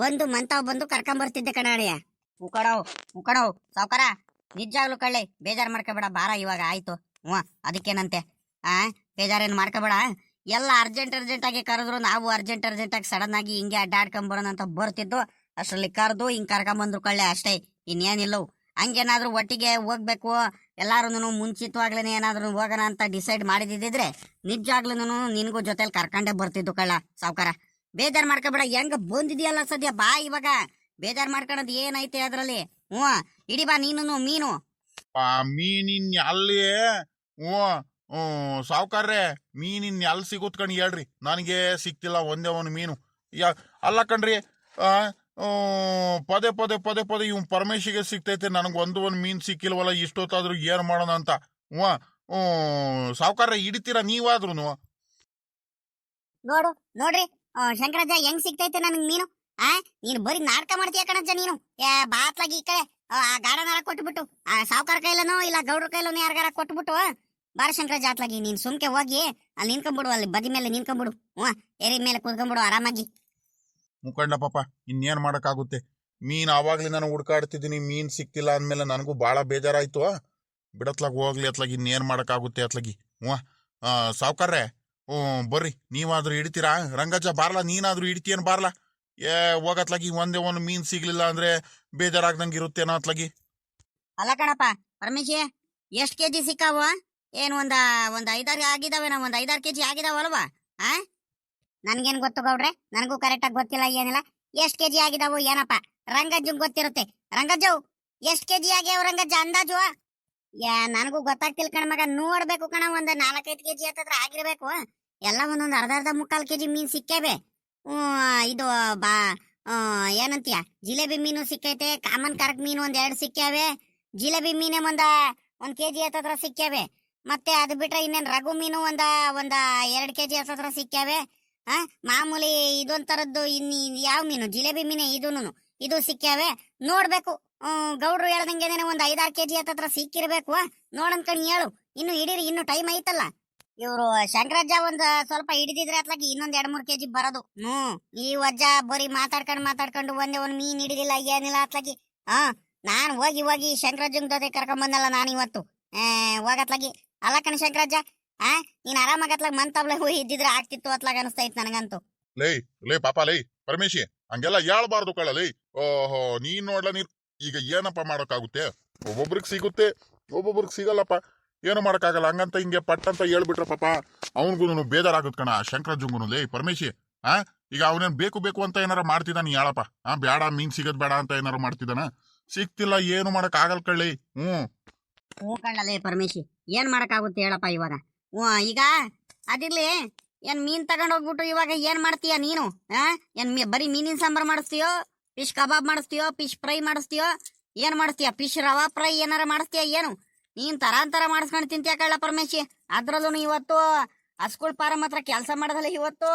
ಮಂತಾವ್ ಬಂದು ಕರ್ಕೊಂಬರ್ತಿದ್ದೆ ಕಣಾಡೆಯ. ಉಕಡವ್ ಸಾವ್ಕಾರ, ನಿಜವಾಗ್ಲು ಕಳ್ಳಿ ಬೇಜಾರ್ ಮಾಡ್ಕೋಬೇಡ, ಬಾರ ಇವಾಗ ಆಯ್ತು. ಅದಕ್ಕೇನಂತೆ, ಬೇಜಾರೇನು ಮಾಡ್ಕೋಬೇಡ. ಎಲ್ಲ ಅರ್ಜೆಂಟ್ ಆಗಿ ಕರೆದ್ರು, ನಾವು ಅರ್ಜೆಂಟ್ ಆಗಿ ಸಡನ್ ಆಗಿ ಹಿಂಗೆ ಅಡ್ಡಾಡ್ಕೊಂಬರೋಣ ಅಂತ ಬರ್ತಿದ್ದು. ಅಷ್ಟ್ರಲ್ಲಿ ಕರೆದು ಹಿಂಗ್ ಕರ್ಕೊಂಬಂದ್ರು ಕಳ್ಳೆ, ಅಷ್ಟೇ, ಇನ್ನೇನಿಲ್ಲವು. ಹಂಗೇನಾದ್ರೂ ಒಟ್ಟಿಗೆ ಹೋಗ್ಬೇಕು ಎಲ್ಲಾರು ಮುಂಚಿತವಾಗ್ಲೇನೆ ಏನಾದ್ರು ಹೋಗೋಣ ಅಂತ ಡಿಸೈಡ್ ಮಾಡಿದಿದ್ರೆ ನಿಜವಾಗ್ಲೂ ನಿನ್ಗೂ ಜೊತೆಲಿ ಕರ್ಕೊಂಡೇ ಬರ್ತಿದ್ದು ಕಳ್ಳ ಸಾವ್ಕಾರ. ಬೇಜಾರ್ ಮಾಡ್ಕೋಬೇಡ, ಹೆಂಗ ಬಂದಿದ್ಯಲ್ಲ ಸದ್ಯ, ಬಾ ಇವಾಗ. ಬೇಜಾರ್ ಮಾಡ್ಕೊಳೋದು ಏನೈತೆ ಅದ್ರಲ್ಲಿ? ಇಡಿ ಬಾ ನೀನು ಮೀನು. ಮೀನಿನ್ ಅಲ್ಲಿ ಸಾವ್ಕಾರ್ರೆ, ಮೀನಿನ್ ಎಲ್ ಸಿಗುತ್ ಕಣ್ ಹೇಳ್ರಿ, ನನಗೆ ಸಿಕ್ತಿಲ್ಲ ಒಂದೇ ಒಂದು ಮೀನು. ಅಲ್ಲ ಕಣ್ರಿ, ಪದೇ ಇವ್ ಪರಮೇಶಿಗೆ ಸಿಕ್ತೈತೆ, ನನಗೆ ಒಂದು ಮೀನ್ ಸಿಕ್ಕಿಲ್ವಲ್ಲ, ಇಷ್ಟೊತ್ತಾದ್ರೂ ಏನ್ ಮಾಡೋಣ ಅಂತ. ಸಾವ್ಕಾರ್ರೆ, ಹಿಡಿತೀರಾ ನೀವಾದ್ರೂ? ನೋಡ್ರಿ ಶಂಕರಜ್ಜ, ಹೆಂಗ್ ಸಿಕ್ತೈತೆ ನನಗ್ ಮೀನು. ನೀನ್ ಬರೀ ನಾಟಕ ಮಾಡ್ತೀಯ ಕಣಜ್ಜ ನೀನು. ಬಾತ್ಲಾಗಿ ಈ ಕಡೆ ಆ ಗಾಡನಾರ ಕೊಟ್ಬಿಟ್ಟು, ಸಾವ್ಕಾರ ಕೈಲನೋ ಇಲ್ಲ ಗೌಡ್ರ ಕೈಲನೋ ಯಾರಿಗಾರ ಕೊಟ್ಬಿಟ್ಟು ಬಾರ ಶಂಕರಜ್ಜ, ಅತ್ಲಾಗಿ ನೀನ್ ಸುಮ್ಕೆ ಹೋಗಿ ಅಲ್ಲಿ ನಿನ್ಕೊಂಡ್ಬಿಡು, ಅಲ್ಲಿ ಬದಿ ಮೇಲೆ ನಿನ್ಕೊಂಡ್ಬಿಡು, ಎರಿ ಮೇಲೆ ಕುತ್ಕೊಂಡ್ಬಿಡು ಆರಾಮಾಗಿ. ಮುಖಂಡ ಪಾಪ, ಇನ್ನೇನ್ ಮಾಡಕ್ಕಾಗುತ್ತೆ? ಮೀನ್ ಆವಾಗ್ಲೇ ನಾನು ಹುಡ್ಕಾಡ್ತಿದ್ದೀನಿ, ಮೀನ್ ಸಿಕ್ತಿಲ್ಲ ಅಂದ್ಮೇಲೆ ನನಗೂ ಬಹಳ ಬೇಜಾರಾಯ್ತು. ಬಿಡತ್ಲಾಗ ಹೋಗ್ಲಿ ಅತ್ಲಾಗಿ ಇನ್ನೇನ್ ಮಾಡಕ್ಕಾಗುತ್ತೆ ಅತ್ಲಾಗಿ. ಹ್ಞೂ ಸಾವ್ಕಾರ್ರೆ, ಬರ್ರಿ ನೀವಾದ್ರೂ ಹಿಡಿತೀರಾ? ರಂಗಜ್ಜ ಬಾರ್ಲಾ, ನೀನಾದ್ರೂ ಹಿಡಿತೀಯನ್ ಬಾರ್ಲಾ. ಹೋಗತ್ಲಾಗಿ ಒಂದೇ ಒಂದು ಮೀನ್ ಸಿಗ್ಲಿಲ್ಲ ಅಂದ್ರೆ ಬೇಜಾರಾಗ್ದಂಗೆ ಇರುತ್ತೇನೋ ಅತ್ಲಾಗಿ. ಅಲ್ಲ ಕಣಪ್ಪ ಪರಮೇಶಿ, ಎಷ್ಟ್ ಕೆಜಿ ಸಿಕ್ಕಾವ? ಏನ್ ಒಂದ್ 5-6 ಆಗಿದಾವೇನ? ಒಂದ್ 5-6 ಕೆಜಿ ಆಗಿದಾವಲ್ವಾ? ಆ ನನ್ಗೇನ್ ಗೊತ್ತು ಗೌಡ್ರೆ, ನನಗೂ ಕರೆಕ್ಟ್ ಆಗಿ ಗೊತ್ತಿಲ್ಲ ಏನಿಲ್ಲ. ಎಷ್ಟ್ ಕೆಜಿ ಆಗಿದಾವು ಏನಪ್ಪ? ರಂಗಜ್ಜಂಗ್ ಗೊತ್ತಿರುತ್ತೆ. ರಂಗಜ್ಜು ಎಷ್ಟ್ ಕೆಜಿ ಆಗ್ಯಾವ ರಂಗಜ್ಜ ಅಂದಾಜು? ನನಗೂ ಗೊತ್ತಾಗ್ತಿಲ್ ಕಣ ಮಗ. ನೋಡ್ಬೇಕು ಕಣ, ಒಂದ್ 4-5 ಕೆಜಿ ಹತ್ತತ್ರ ಆಗಿರ್ಬೇಕು. ಎಲ್ಲ ಒಂದೊಂದ್ ಅರ್ಧ ಮುಕ್ಕಾಲ್ ಕೆಜಿ ಮೀನ್ ಸಿಕ್ಕೇವೆ. ಇದು ಬಾ ಏನಂತೀಯ, ಜಿಲೇಬಿ ಮೀನು ಸಿಕ್ಕೈತೆ. ಕಾಮನ್ ಕರಕ್ ಮೀನು 1-2 ಸಿಕ್ಕ್ಯಾವೆ. ಜಿಲೇಬಿ ಮೀನೇ ಒಂದ್ ಕೆಜಿ ಹತ್ತತ್ರ ಸಿಕ್ಕ್ಯಾವೆ. ಮತ್ತೆ ಅದು ಬಿಟ್ರೆ ಇನ್ನೇನ್ ರಘು ಮೀನು ಒಂದ 2 ಕೆಜಿ ಹತ್ತತ್ರ ಸಿಕ್ಕ್ಯಾವೆ. ಮಾಮೂಲಿ ಇದೊಂಥರದ್ದು ಯಾವ ಮೀನು, ಜಿಲೇಬಿ ಮೀನೇ ಇದು ಸಿಕ್ಕ್ಯಾವೆ. ನೋಡ್ಬೇಕು, ಗೌಡ್ರು ಹೇಳ್ದಂಗೆನೆ ಒಂದ್ 5-6 ಕೆಜಿ ಹತ್ತತ್ರ ಸಿಕ್ಕಿರ್ಬೇಕು. ನೋಡನ್ಕಣಿ ಹೇಳು, ಇನ್ನು ಹಿಡೀರಿ, ಇನ್ನು ಟೈಮ್ ಐತಲ್ಲ. ಇವ್ರು ಶಂಕರಜ್ಜ ಒಂದ್ ಸ್ವಲ್ಪ ಹಿಡಿದಿದ್ರೆ ಅತ್ಲಾಗಿ ಇನ್ನೊಂದ್ 2-3 ಕೆಜಿ ಬರೋದು. ಈ ವಜ್ಜ ಬರೀ ಮಾತಾಡ್ಕೊಂಡು ಒಂದೇ ಒಂದ್ ಮೀನ್ ಹಿಡಿದಿಲ್ಲ ಏನಿಲ್ಲ ಅತ್ಲಾಗಿ. ನಾನ್ ಹೋಗಿ ಶಂಕರಜ್ಜನ್ ಜೊತೆ ಕರ್ಕೊಂಡ್ ಬಂದಲ್ಲ ನಾನು ಇವತ್ತು. ಹೋಗತ್ಲಾಗಿ. ಅಲ್ಲ ಕಣ್ ಶಂಕರಜ್ಜ, ನೀನ್ ಆರಾಮಾಗತ್ಲಾಗ ಮಂತಾಬ್ಲೆ ಹೋಗಿ ಇದ್ದಿದ್ರೆ ಆಗ್ತಿತ್ತು ಅತ್ಲಾಗ ಅನಿಸ್ತೈತ್ ನನಗಂತೂ. ಲೇ ಪಾಪ ಲೇ ಪರಮೇಶಿ, ಹಂಗೆಲ್ಲ ಹೇಳ್ಬಾರ್ದು ಕಳ ಲೇ. ಓಹೋ, ನೀನ್ ನೋಡ್ಲ ನೀರ್ ಈಗ ಏನಪ್ಪ ಮಾಡೋಕ್ಕಾಗುತ್ತೆ? ಒಬ್ಬೊಬ್ರಿಗೆ ಸಿಗುತ್ತೆ, ಒಬ್ಬೊಬ್ರಿಗೆ ಸಿಗಲ್ಲಪ್ಪ. ಏನು ಮಾಡಕ್ಕಾಗಲ್ಲ. ಹಂಗಂತ ಹಿಂಗೆ ಪಟ್ ಅಂತ ಹೇಳ್ಬಿಟ್ರ ಪಾಪ ಅವನ್ಗೂ ಬೇಜಾರಾಗುತ್ತೆ ಕಣ ಶಂಕರಜ್ಜಂಗೂ. ಲೇ ಪರಮೇಶಿ, ಈಗ ಅವನೇನ್ ಬೇಕು ಅಂತ ಏನಾರ ಮಾಡ್ತಿದ್ದಾನ ಹೇಳಪ್ಪ. ಬೇಡ, ಮೀನ್ ಸಿಗದ್ ಬೇಡ ಅಂತ ಏನಾರ ಮಾಡ್ತಿದ್ದಾನ? ಸಿಕ್ತಿಲ್ಲ, ಏನು ಮಾಡಕ್ ಆಗಲ್ ಕಳ್ಳಿ. ಹ್ಞೂ ಕಳ್ಳಲೇ ಪರಮೇಶಿ, ಏನ್ ಮಾಡಕ್ಕಾಗುತ್ತೆ ಹೇಳಪ್ಪ ಇವಾಗ. ಈಗ ಅದಿರ್ಲಿ, ಏನ್ ಮೀನ್ ತಗೊಂಡ್ ಹೋಗ್ಬಿಟ್ಟು ಇವಾಗ ಏನ್ ಮಾಡ್ತೀಯ ನೀನು? ಬರೀ ಮೀನಿನ ಸಾಂಬಾರ್ ಮಾಡಿಸ್ತೀಯೋ, ಫಿಶ್ ಕಬಾಬ್ ಮಾಡಿಸ್ತೀಯೋ, ಫಿಶ್ ಫ್ರೈ ಮಾಡಿಸ್ತೀಯೋ, ಏನ್ ಮಾಡಿಸ್ತೀಯ? ಫಿಶ್ ರವಾ ಫ್ರೈ ಏನಾರ ಮಾಡಿಸ್ತೀಯ ಏನು? ನೀನ್ ತರಾಂತರ ಮಾಡಿಸ್ಕೊಂಡು ತಿಂತೀಯ ಕಳ್ಳ ಪರಮೇಶಿ. ಅದ್ರಲ್ಲೂ ಇವತ್ತು ಹಸ್ಕುಳ್ ಪಾರಂ ಹತ್ರ ಕೆಲಸ ಮಾಡೋದಲ್ಲ ಇವತ್ತು.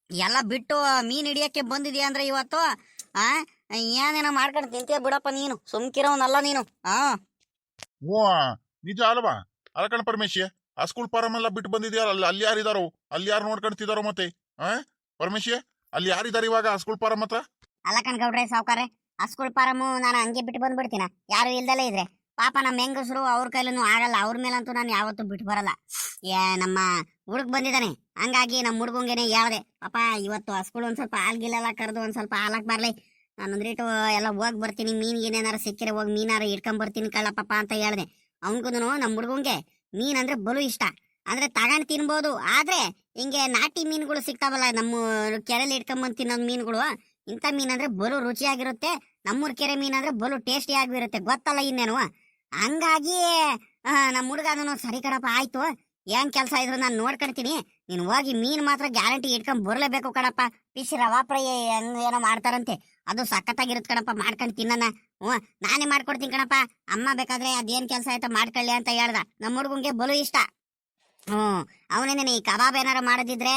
ಎಲ್ಲ ಬಿಟ್ಟು ಮೀನ್ ಹಿಡಿಯಕ್ಕೆ ಬಂದಿದ್ಯಾ ಅಂದ್ರೆ ಇವತ್ತು ಏನೇನೋ ಮಾಡ್ಕೊಂಡು ತಿಂತೀಯ ಬಿಡಪ್ಪ ನೀನು. ಸುಮ್ಕಿರೋನಲ್ಲ ನೀನು. ನಿಜ ಅಲ್ವಾ? ಅಲ್ಕಣ ಪರಮೇಶಿ, ಆ ಸ್ಕೂಲ್ ಫಾರಂ ಎಲ್ಲ ಬಿಟ್ಟು ಬಂದಿದ್ಯಾರ. ಅಲ್ಲಿ ಯಾರಿದಾರೋ? ಅಲ್ಲಿ ಯಾರು ನೋಡ್ಕೊಂತಿದಾರೋ ಮತ್ತೆ? ಪರಮೇಶಿ, ಅಲ್ಲಿ ಯಾರಿದಾರ ಇವಾಗ ಆ ಸ್ಕೂಲ್ ಫಾರಂ ಹತ್ರ? ಅಲ್ಲ ಕಣ್ಗೌಡ್ರೆ ಸಾವ್ಕಾರೆ, ಹಸ್ಕುಳ್ ಪಾರಮ್ಮು ನಾನು ಹಂಗೆ ಬಿಟ್ಟು ಬಂದ್ಬಿಡ್ತೀನ ಯಾರು ಇಲ್ದಲೇ ಇದ್ರೆ. ಪಾಪ ನಮ್ಮ ಹೆಂಗಸರು ಅವ್ರ ಕೈಲೂ ಆಗಲ್ಲ, ಅವ್ರ ಮೇಲಂತೂ ನಾನು ಯಾವತ್ತೂ ಬಿಟ್ಟು ಬರಲ್ಲ. ನಮ್ಮ ಹುಡುಗ ಬಂದಿದ್ದಾನೆ, ಹಂಗಾಗಿ ನಮ್ಮ ಹುಡುಗಂಗೆನೆ ಹೇಳ್ದೆ, ಪಾಪ ಇವತ್ತು ಹಸ್ಕುಳು ಒಂದ್ ಸ್ವಲ್ಪ ಹಾಲ್ಗಿಲ್ಲೆಲ್ಲ ಕರೆದು ಒಂದ್ ಸ್ವಲ್ಪ ಹಾಲಕ್ ಬರ್ಲಿ, ನಾನೊಂದ್ರೀಟು ಎಲ್ಲ ಹೋಗಿ ಬರ್ತೀನಿ, ಮೀನಿಗೇನೇನಾರು ಸಿಕ್ಕಿರೆ ಹೋಗಿ ಮೀನಾರು ಇಟ್ಕೊಂಡ್ ಬರ್ತೀನಿ ಕಳ್ಳ ಪಾಪ ಅಂತ ಹೇಳ್ದೆ. ಅವನ್ಗೂ ನಮ್ಮ ಹುಡುಗಂಗೆ ಮೀನ್ ಅಂದ್ರೆ ಬಲು ಇಷ್ಟ. ಅಂದ್ರೆ ತಗೊಂಡ್ ತಿನ್ಬೋದು, ಆದ್ರೆ ಹಿಂಗೆ ನಾಟಿ ಮೀನುಗಳು ಸಿಗ್ತಾವಲ್ಲ, ನಮ್ಮ ಕೆರೆಯಲ್ಲಿ ಇಟ್ಕೊಂಬಂದ್ ತಿನ್ನೋದ್ ಮೀನುಗಳು, ಇಂಥ ಮೀನ್ ಅಂದ್ರೆ ಬಲು ರುಚಿಯಾಗಿರುತ್ತೆ. ನಮ್ಮೂರ್ ಕೆರೆ ಮೀನ್ ಅಂದ್ರೆ ಬಲು ಟೇಸ್ಟಿ ಆಗಿರುತ್ತೆ, ಗೊತ್ತಲ್ಲ ಇನ್ನೇನು. ಹಂಗಾಗಿ ನಮ್ಮ ಹುಡುಗ ಅದನ್ನು ಸರಿ ಕಣಪ್ಪ, ಆಯ್ತು, ಏನ್ ಕೆಲಸ ಇದ್ರು ನಾನು ನೋಡ್ಕೊಳ್ತೀನಿ, ನೀನ್ ಹೋಗಿ ಮೀನ್ ಮಾತ್ರ ಗ್ಯಾರಂಟಿ ಇಟ್ಕೊಂಡ್ ಬರ್ಲೇಬೇಕು ಕಣಪ್ಪ. ಫಿಶ್ ರವಾ ಫ್ರೈ ಏನೋ ಮಾಡ್ತಾರಂತೆ, ಅದು ಸಖತ್ತಾಗಿರುತ್ತೆ ಕಣಪ್ಪ, ಮಾಡ್ಕೊಂಡು ತಿನ್ನೋಣ. ನಾನೇ ಮಾಡ್ಕೊಡ್ತೀನಿ ಕಣಪ್ಪ, ಅಮ್ಮ ಬೇಕಾದ್ರೆ ಅದೇನ್ ಕೆಲಸ ಆಯ್ತಾ ಮಾಡ್ಕೊಳ್ಳಿ ಅಂತ ಹೇಳ್ದ. ನಮ್ಮ ಹುಡುಗಂಗೆ ಬಲು ಇಷ್ಟ. ಅವನೇನೇನೆ ಈ ಕಬಾಬ್ ಏನಾರು ಮಾಡೋದಿದ್ರೆ,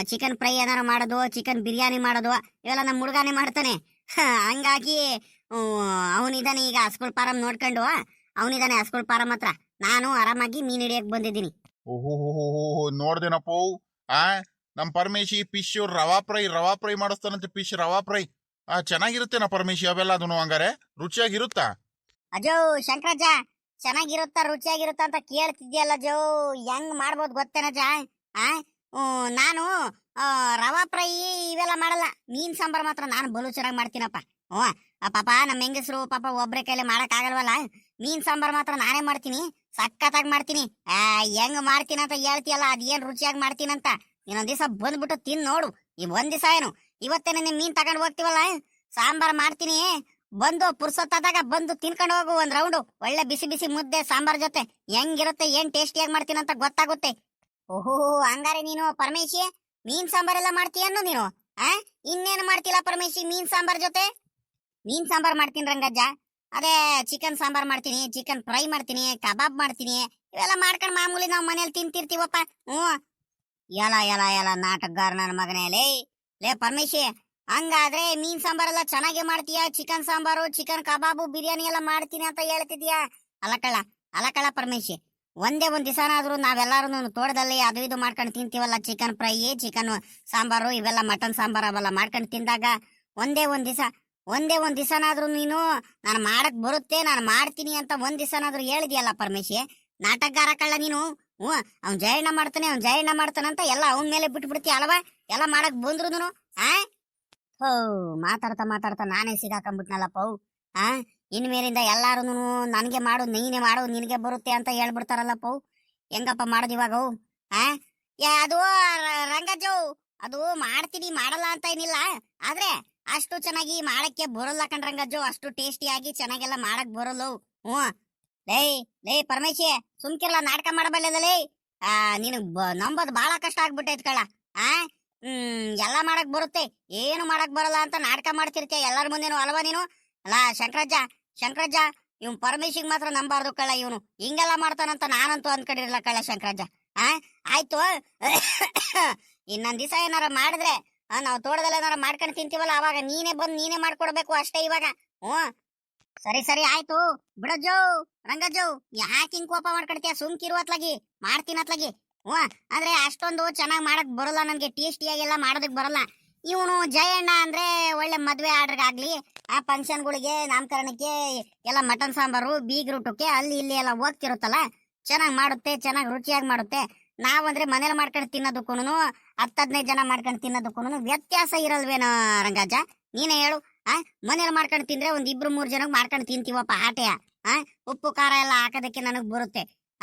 ಚಿಕನ್ ಫ್ರೈ ಏನಾರು ಮಾಡೋದು, ಚಿಕನ್ ಬಿರಿಯಾನಿ ಮಾಡೋದು, ಇವೆಲ್ಲ ನಮ್ಮ ಹುಡುಗಾನೇ ಮಾಡ್ತಾನೆ. ಹಂಗಾಗಿ ಅವನಿದಾನೆ ಈಗ ಹಸ್ಕುಳ್ ಪಾರಂ ನೋಡ್ಕೊಂಡು, ಅವನಿದಾನೆ ಹಸ್ಕುಳ್ ಪಾರಂ ಹತ್ರ. ನಾನು ಆರಾಮಾಗಿ ಮೀನ್ ಹಿಡಿಯಕ್ ಬಂದಿದ್ದೀನಿ. ಓಹೋ, ನೋಡ್ದೇನಪ್ಪ, ನಮ್ ಪರಮೇಶಿ ಫಿಶ್ ರವಾ ಫ್ರೈ ಮಾಡಿಸ್ತಾನಂತೆ. ಫಿಶ್ ರವಾ ಫ್ರೈ ಚೆನ್ನಾಗಿರುತ್ತೇನ ಪರಮೇಶಿ? ಅವೆಲ್ಲ ಅದನ್ನು ಹಂಗಾರೆ ರುಚಿಯಾಗಿರುತ್ತಾ? ಅಜೋ ಶಂಕರಜ್ಜ, ಚೆನ್ನಾಗಿರುತ್ತಾ ರುಚಿಯಾಗಿರುತ್ತ ಅಂತ ಕೇಳ್ತಿದ್ಯಲ್ಲ ಜೋ, ಹೆಂಗ್ ಮಾಡ್ಬೋದು ಗೊತ್ತೇನಜ್ಜ? ನಾನು ರವಾ ಫ್ರೈ ಇವೆಲ್ಲ ಮಾಡಲ್ಲ, ಮೀನ್ ಸಾಂಬಾರ್ ಮಾತ್ರ ನಾನು ಬಲು ಚೆನ್ನಾಗಿ ಮಾಡ್ತೀನಪ್ಪ. ಪಾಪ ನಮ್ಮ ಹೆಂಗಸರು ಪಾಪ ಒಬ್ರೆ ಕೈಲಿ ಮಾಡಕ್ ಆಗಲ್ವಲ್ಲ, ಮೀನ್ ಸಾಂಬಾರ್ ಮಾತ್ರ ನಾನೇ ಮಾಡ್ತೀನಿ, ಸಖತ್ತಾಗಿ ಮಾಡ್ತೀನಿ. ಹೆಂಗ್ ಮಾಡ್ತೀನಿ ಅಂತ ಹೇಳ್ತೀಯಲ್ಲ, ಅದೇನ್ ರುಚಿಯಾಗಿ ಮಾಡ್ತೀನಂತ ಇನ್ನೊಂದ್ ದಿವಸ ಬಂದ್ಬಿಟ್ಟು ತಿನ್ ನೋಡು. ಈ ಒಂದ್ ದಿವಸ ಏನು, ಇವತ್ತೇನೆ ಮೀನ್ ತಗೊಂಡ್ ಹೋಗ್ತೀವಲ್ಲ, ಸಾಂಬಾರ್ ಮಾಡ್ತೀನಿ, ಬಂದು ಪುರ್ಸೊತ್ತಾದಾಗ ಬಂದು ತಿನ್ಕೊಂಡು ಹೋಗು ಒಂದ್ ರೌಂಡು. ಒಳ್ಳೆ ಬಿಸಿ ಬಿಸಿ ಮುದ್ದೆ ಸಾಂಬಾರ್ ಜೊತೆ ಹೆಂಗಿರುತ್ತೆ, ಏನ್ ಟೇಸ್ಟಿಯಾಗಿ ಮಾಡ್ತೀನಂತ ಗೊತ್ತಾಗುತ್ತೆ. ಓಹೋ, ಹಂಗಾರೆ ನೀನು ಪರಮೇಶಿ ಮೀನ್ ಸಾಂಬಾರ್ ಎಲ್ಲ ಮಾಡ್ತೀಯನ್ನು ನೀನು? ಇನ್ನೇನು ಮಾಡ್ತಿಲ್ಲ ಪರಮೇಶಿ ಮೀನ್ ಸಾಂಬಾರ್ ಜೊತೆ? ಮೀನ್ ಸಾಂಬಾರ್ ಮಾಡ್ತೀನಿ ರಂಗಜ್ಜ, ಅದೇ ಚಿಕನ್ ಸಾಂಬಾರ್ ಮಾಡ್ತೀನಿ, ಚಿಕನ್ ಫ್ರೈ ಮಾಡ್ತೀನಿ, ಕಬಾಬ್ ಮಾಡ್ತೀನಿ, ಇವೆಲ್ಲ ಮಾಡ್ಕೊಂಡು ಮಾಮೂಲಿ ನಾವು ಮನೇಲಿ ತಿಂತಿರ್ತೀವಪ್ಪ. ಎಲ್ಲ ನಾಟಕಗಾರ ನನ್ನ ಮಗನೇ. ಲೇ ಪರಮೇಶಿ, ಹಂಗಾದ್ರೆ ಮೀನ್ ಸಾಂಬಾರ್ ಎಲ್ಲ ಚೆನ್ನಾಗಿ ಮಾಡ್ತೀಯ, ಚಿಕನ್ ಸಾಂಬಾರು, ಚಿಕನ್ ಕಬಾಬು, ಬಿರಿಯಾನಿ ಎಲ್ಲ ಮಾಡ್ತೀನಿ ಅಂತ ಹೇಳ್ತಿದ್ಯಾ? ಅಲ್ಲ ಕಳ್ಳ ಪರಮೇಶಿ, ಒಂದೇ ಒಂದ್ ದಿವಸನಾದ್ರೂ ನಾವೆಲ್ಲಾರು ತೋಟದಲ್ಲಿ ಅದು ಇದು ಮಾಡ್ಕೊಂಡು ತಿಂತೀವಲ್ಲ, ಚಿಕನ್ ಫ್ರೈ, ಚಿಕನ್ ಸಾಂಬಾರು, ಇವೆಲ್ಲ ಮಟನ್ ಸಾಂಬಾರು ಅವೆಲ್ಲ ಮಾಡ್ಕೊಂಡು ತಿಂದಾಗ ಒಂದೇ ಒಂದ್ ದಿವಸ ಒಂದೇ ಒಂದ್ ದಿವಸನಾದ್ರೂ ನೀನು ನಾನು ಮಾಡಕ್ ಬರುತ್ತೆ ನಾನು ಮಾಡ್ತೀನಿ ಅಂತ ಒಂದ್ ದಿವಸನಾದ್ರೂ ಹೇಳಿದ್ಯಲ್ಲ ಪರಮೇಶಿ. ನಾಟಕಗಾರ ಕಳ್ಳ ನೀನು. ಅವ್ನ್ ಜಯಣ್ಣ ಮಾಡ್ತಾನೆ ಅಂತ ಎಲ್ಲ ಅವನ ಮೇಲೆ ಬಿಟ್ಬಿಡ್ತೀಯ ಅಲ್ವಾ? ಎಲ್ಲ ಮಾಡಕ್ ಬಂದ್ರು ಆ ಹೋ ಮಾತಾಡ್ತಾ ನಾನೇ ಸಿಗಾಕೊಂಡ್ಬಿಟ್ನಲ್ಲಪ್ಪ. ಆ ಇನ್ಮೇಲಿಂದ ಎಲ್ಲಾರು ನನಗೆ ಮಾಡು ನೀನೇ ಮಾಡು ನಿನಗೆ ಬರುತ್ತೆ ಅಂತ ಹೇಳ್ಬಿಡ್ತಾರಲ್ಲಪ್ಪ. ಹೆಂಗಪ್ಪ ಮಾಡೋದು ಇವಾಗ? ಅದು ರಂಗಜ್ಜು, ಅದು ಮಾಡ್ತೀನಿ ಮಾಡಲ್ಲ ಅಂತ ಏನಿಲ್ಲ, ಆದ್ರೆ ಅಷ್ಟು ಚೆನ್ನಾಗಿ ಮಾಡಕ್ಕೆ ಬರೋಲ್ಲ ಕಣ್ರಂಗಜ್ಜು. ಅಷ್ಟು ಟೇಸ್ಟಿಯಾಗಿ ಚೆನ್ನಾಗೆಲ್ಲ ಮಾಡಕ್ ಬರೋಲ್ಲ. ಲೇ ಪರಮೇಶಿ, ಸುಮ್ಕಿರಲ್ಲ, ನಾಟಕ ಮಾಡಬಲ್ಲ ಲೇ. ನೀನು ನಂಬದ್ ಬಾಳ ಕಷ್ಟ ಆಗ್ಬಿಟ್ಟೈತ್ ಕಳ್ಳ. ಎಲ್ಲ ಮಾಡಕ್ ಬರುತ್ತೆ, ಏನು ಮಾಡಕ್ ಬರಲ್ಲ ಅಂತ ನಾಟಕ ಮಾಡ್ತಿರ್ತೀಯ ಎಲ್ಲಾರ ಮುಂದೆನು ಅಲ್ವಾ ನೀನು? ಅಲ್ಲ ಶಂಕರಜ್ಜ ಇವ್ನು ಪರಮೇಶಿಗೆ ಮಾತ್ರ ನಂಬಾರ್ದು ಕಳ್ಳ. ಇವನು ಹಿಂಗೆಲ್ಲ ಮಾಡ್ತಾನಂತ ನಾನಂತೂ ಅನ್ಕೊಂಡಿರಲ್ಲ ಕಳ್ಳ ಶಂಕರಜ್ಜ. ಆಯ್ತು, ಇನ್ನೊಂದ್ ದಿವಸ ಏನಾರ ಮಾಡಿದ್ರೆ ನಾವು ತೋಟದಲ್ಲಿ ಏನಾರ ಮಾಡ್ಕೊಂಡು ತಿಂತೀವಲ್ಲ, ಅವಾಗ ನೀನೇ ಬಂದು ನೀನೇ ಮಾಡ್ಕೊಡ್ಬೇಕು ಅಷ್ಟೇ ಇವಾಗ. ಸರಿ ಆಯ್ತು ಬಿಡಜ್ಜೋ. ರಂಗಜ್ಜೋ, ಯಾಕೆ ಹಿಂಗ್ ಕೋಪ ಮಾಡ್ಕೊಡ್ತೀಯ? ಸುಮ್ಕಿರು ಅತ್ಲಾಗಿ, ಮಾಡ್ತೀನಿ ಅತ್ಲಾಗಿ. ಅಂದ್ರೆ ಅಷ್ಟೊಂದು ಚೆನ್ನಾಗಿ ಮಾಡಕ್ ಬರಲ್ಲ ನನ್ಗೆ, ಟೇಸ್ಟಿಯಾಗೆಲ್ಲ ಮಾಡೋದಕ್ ಬರಲ್ಲ. ಇವನು ಜಯಣ್ಣ ಅಂದ್ರೆ ಒಳ್ಳೆ ಮದ್ವೆ ಆರ್ಡರ್ಗಾಗ್ಲಿ, ಆ ಫಂಕ್ಷನ್ಗಳಿಗೆ ನಾಮಕರಣಕ್ಕೆ ಎಲ್ಲ ಮಟನ್ ಸಾಂಬಾರು ಬೀಗ್ರೂಟಕ್ಕೆ ಅಲ್ಲಿ ಇಲ್ಲಿ ಎಲ್ಲ ಹೋಗ್ತಿರುತ್ತಲ್ಲ, ಚೆನ್ನಾಗಿ ಮಾಡುತ್ತೆ, ಚೆನ್ನಾಗಿ ರುಚಿಯಾಗಿ ಮಾಡುತ್ತೆ. ನಾವಂದ್ರೆ ಮನೇಲಿ ಮಾಡ್ಕೊಂಡು ತಿನ್ನೋದಕ್ಕೂ 10-15 ಜನ ಮಾಡ್ಕೊಂಡು ತಿನ್ನೋದಕ್ಕೂ ವ್ಯತ್ಯಾಸ ಇರಲ್ವೇನೋ ರಂಗಜ್ಜ? ನೀನೇ ಹೇಳು. ಮನೇಲಿ ಮಾಡ್ಕೊಂಡು ತಿಂದ್ರೆ 1-2-3 ಜನಕ್ಕೆ ಮಾಡ್ಕೊಂಡು ತಿಂತೀವಪ್ಪ ಆಟೆಯ. ಉಪ್ಪು ಖಾರ ಎಲ್ಲ ಹಾಕೋದಕ್ಕೆ ನನಗ್ ಬರುತ್ತೆ.